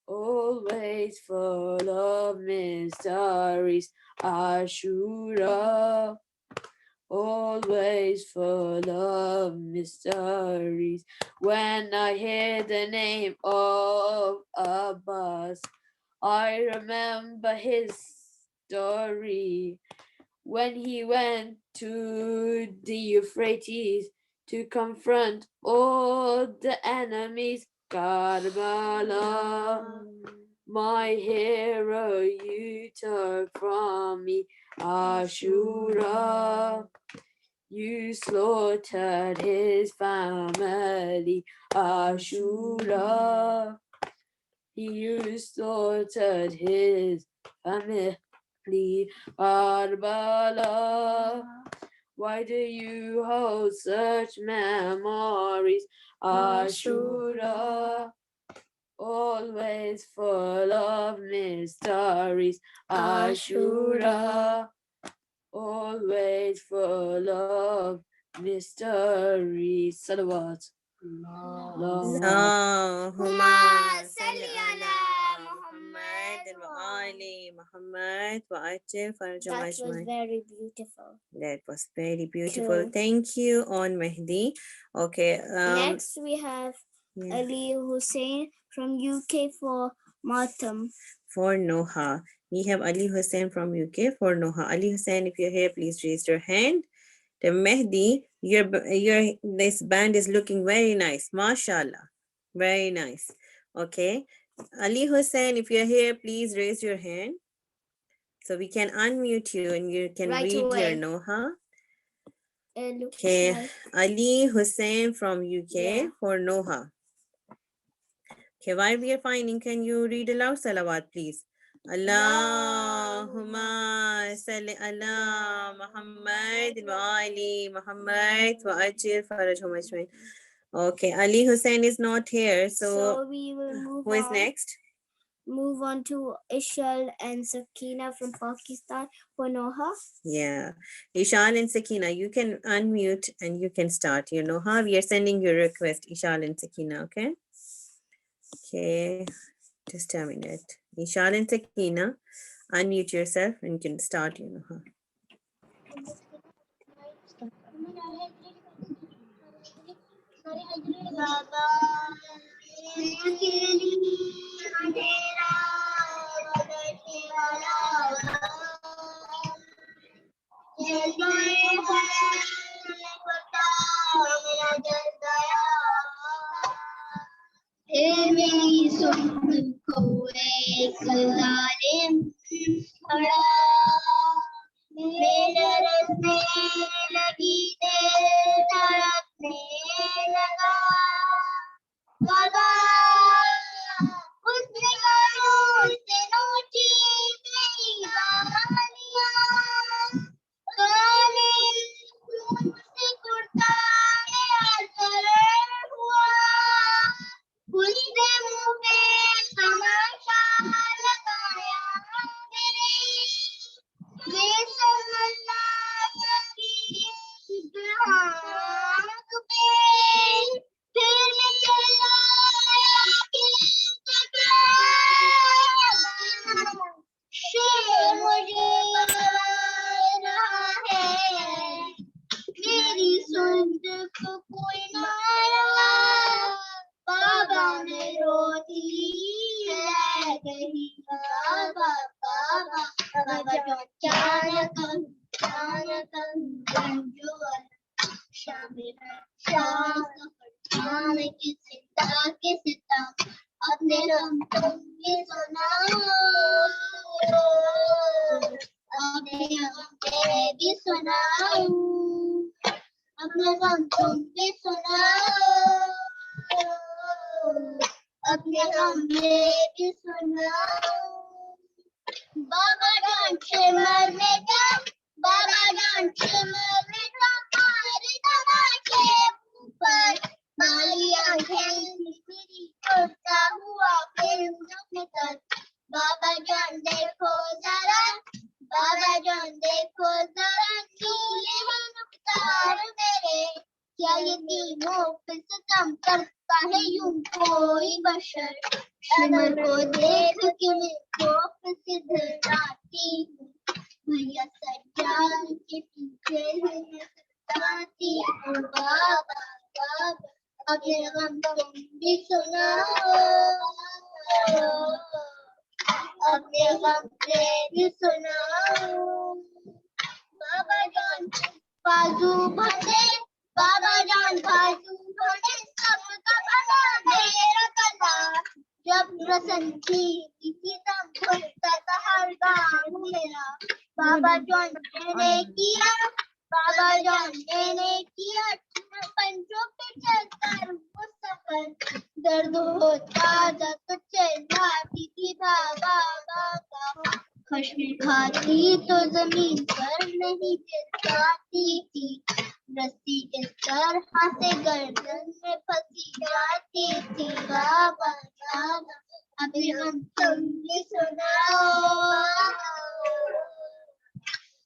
always full of mysteries. Ashura, always full of mysteries. When I hear the name of Abbas, I remember his story when he went to the Euphrates to confront all the enemies. Karbala, my hero, you took from me. Ashura, you slaughtered his family. Ashura, you slaughtered his family. Karbala, why do you hold such memories? Ashura, always full of mysteries. Ashura, always full of mysteries. Salawat. Allahumma salli ala Muhammad wa ali Muhammad wa ajil farajahum That was ajmain. very beautiful. That was very beautiful. Cool. Thank you on Mehdi. Okay. Next, we have yeah. Ali Hussein from UK for Matam. For Noha, we have Ali Hussein from UK for Noha. Ali Hussein, if you're here, please raise your hand. The Mehdi, this band is looking very nice. MashaAllah. Very nice. Okay. Ali Hussein, if you're here, please raise your hand so we can unmute you and you can Right read away. your Noha. Okay, Ali Hussein from UK for Noha. Okay, while we are finding, can you read aloud salawat, please? Allahumma salli ala Muhammad wa ali Muhammad wa ajil farajhum ajmain. Okay, Ali Hussein is not here, so we will who is next? move on to Ishal and Sakina from Pakistan for Noha. Yeah, Ishal and Sakina, you can unmute and you can start. You know how we are sending your request, Ishal and Sakina, okay? Okay, just a minute. Ishal and Sakina, unmute yourself and you can start. You know how. मेरी सुन को एक जालिम खड़ा मेरे रस्ते लगी दे तड़पने लगा बाबा उसने कानून से नोची मेरी कहानियां गाने से कुर्ता मेरा सर हुआ उसने मुंह पे तमाशा लगाया मेरे बेसमझना की आँख पे फिर मैं चला के शेर मुझे रहा है मेरी सुध को कोई ना आया बाबा ने रोती है कहीं बाबा बाबा बाबा जो चाणक गंजो शाम के सिता अपने रंग के सुनाओ अपने भी सुनाओ अपने रंग भी सुनाओ अपने हमने भी सुनाओ बाबा डांटे मरने का बाबा डांटे मरने का मारे तमाचे ऊपर माली आंखें मेरी करता हुआ फिर में तक बाबा जान देखो जरा बाबा जान देखो जरा नीले मुख्तार मेरे क्या ये तीनों पे सितम करता है यूं कोई बशर अमर को देख के मैं खौफ से डराती हूँ भैया सज्जाद के पीछे है मैं सताती हूँ बाबा बाबा अपने गम तुम भी सुनाओ अपने गम भी सुनाओ बाबा जान बाजू भरे बाबा जान बाजू भरे सबका भला मेरा कला जब रसन थी किसी दम भरता था हर गाँव मेरा बाबा जान मैंने किया बाबा जान मैंने किया पंचों पे चलकर वो सफर दर्द होता था तो चिल्लाती थी बाबा बाबा खशमें खाती तो जमीन पर नहीं गिर जाती थी रस्सी इस तरह से गर्दन में फंसी जाती थी बाबा बाबा अभी हम तुम भी सुनाओ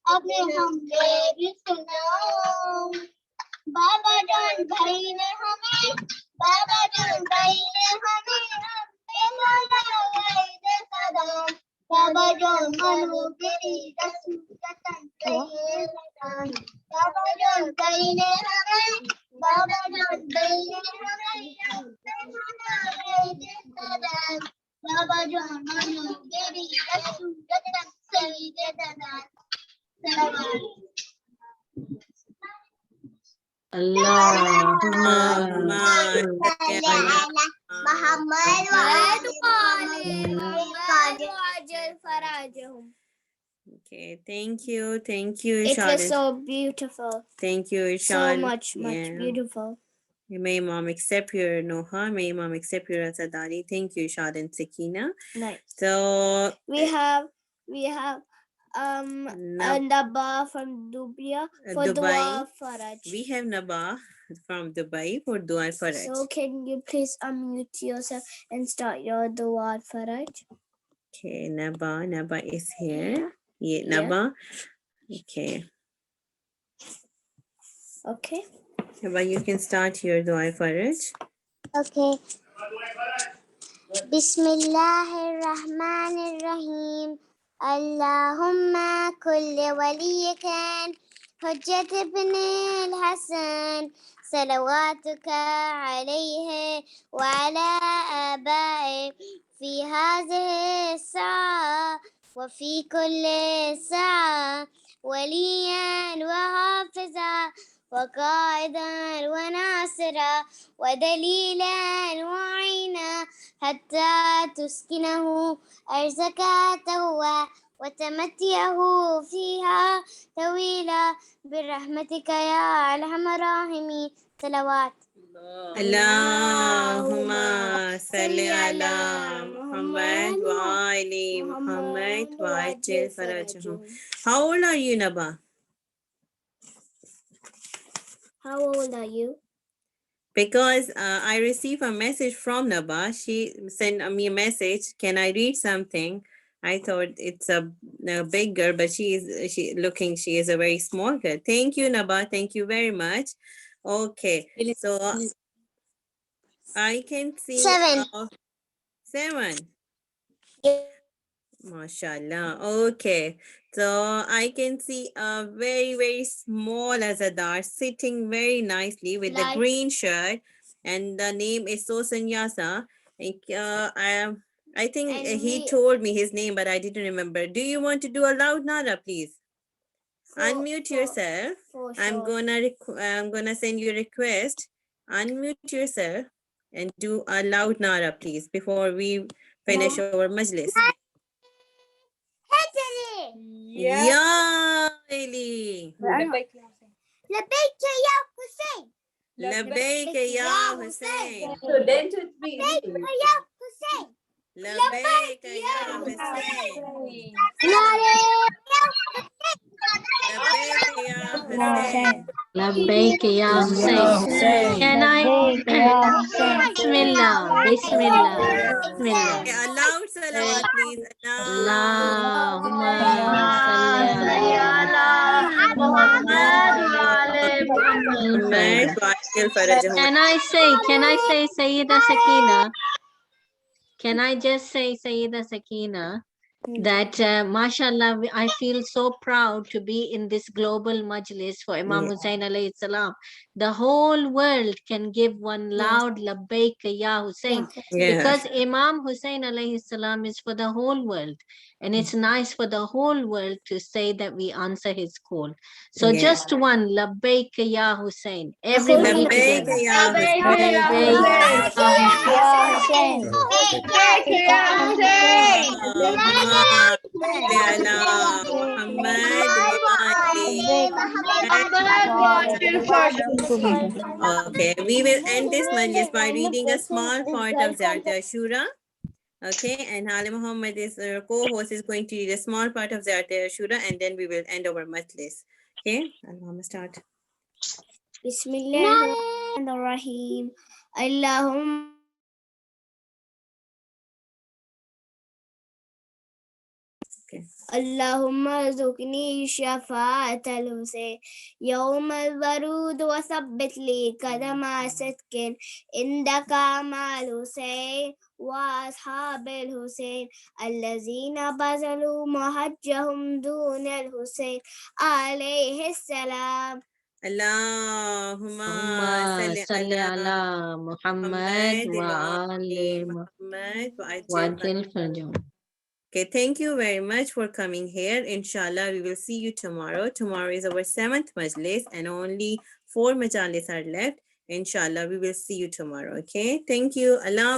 अभी हमने भी सुनाओ बाबा जान भाई ने हमें बाबा जान भाई ने हमें बाबा जान मनो तेरी रसूलतन बाबा जान भाई ने हमें बाबा जान भाई ने हमें बाबा जान मनो तेरी रसूलतन सईदना Allahumma Muhammad wa ajil farajhum. Okay, thank you. Thank you, It was Irshad. so beautiful. Thank you, So Irshad. much Yeah. beautiful. May Mom accept your Noha. May Mom accept your Azadari. Thank you, Irshad and Sakina. Nice. So We have a Naba from Dubai for Dubai. Dua Faraj. We have Naba from Dubai for Dua Faraj. So can you please unmute yourself and start your Dua Faraj? Okay, Naba is here. Yeah, Yeah. Naba. Okay. Okay. Naba, you can start your Dua Faraj. Okay. Bismillahirrahmanirrahim. Allahumma kulli waliyakan Hujjat ibn al-Hasan salawatuka alayhi wa ala abai fi hadhihi as-sa'a wa fi kulli sa'a waliyan wa hafiza وقائدا وناصرا ودليلا وعينا حتى تسكنه أرزك توا وتمتعه فيها طويلا برحمتك يا أرحم الراحمين صلوات اللهم صل على محمد وآل محمد وعجل فرجهم. How old are you, Naba? How old are you? Because I received a message from Naba. She sent me a message. Can I read something? I thought it's a big girl, but she is a very small girl. Thank you, Naba. Thank you very much. Okay, so I can see 7. 7. MashaAllah. Okay. So I can see a very, very small Azadar sitting very nicely with the green shirt. And the name is Sosan Yasa. I think And he we- told me his name, but I didn't remember. Do you want to do a loud nada, please? Unmute yourself. For I'm gonna send you a request. Unmute yourself and do a loud nara, please, before we finish our majlis. Ya Eli. لبيك يا حسين لبيك يا حسين. لبيك يا حسين لبيك يا حسين. لبيك يا حسين. لبيك يا حسين. Can I? Bismillah, Bismillah, Bismillah. Okay, a loud salawat, please. Allahumma salli ala Muhammad wa ajil farajahum. Can I say Sayyida Sakina? Can I just say Sayyida Sakina? That mashallah, I feel so proud to be in this global majlis for Imam Hussain alayhi salam. The whole world can give one loud labbaik ya Hussain, because Imam Hussain alayhi salam is for the whole world, and it's nice for the whole world to say that we answer his call. So just one labbaik ya Hussain, everybody لبيك together. يا حسين. Labbaik ya Hussain. اللهم صل على محمد Okay, we will end this majlis by reading a small part of Ziyarat Ashura. Okay, and Halim Muhammad is our co-host, is going to read a small part of Ziyarat Ashura, and then we will end our majlis. Okay, Allahumma start. Bismillahirrahmanirrahim. Allahumma اللهم ارزقني شفاعة الحسين يوم الورود وثبت لي قدم صدق عندك مع الحسين وأصحاب الحسين الذين بذلوا مهجهم دون الحسين عليه السلام. اللهم صل على محمد وآل محمد وعجل فرجهم. Okay, thank you very much for coming here. Inshallah, we will see you tomorrow. Tomorrow is our 7th majlis and only 4 majalis are left. Inshallah, we will see you tomorrow. Okay, thank you. Allah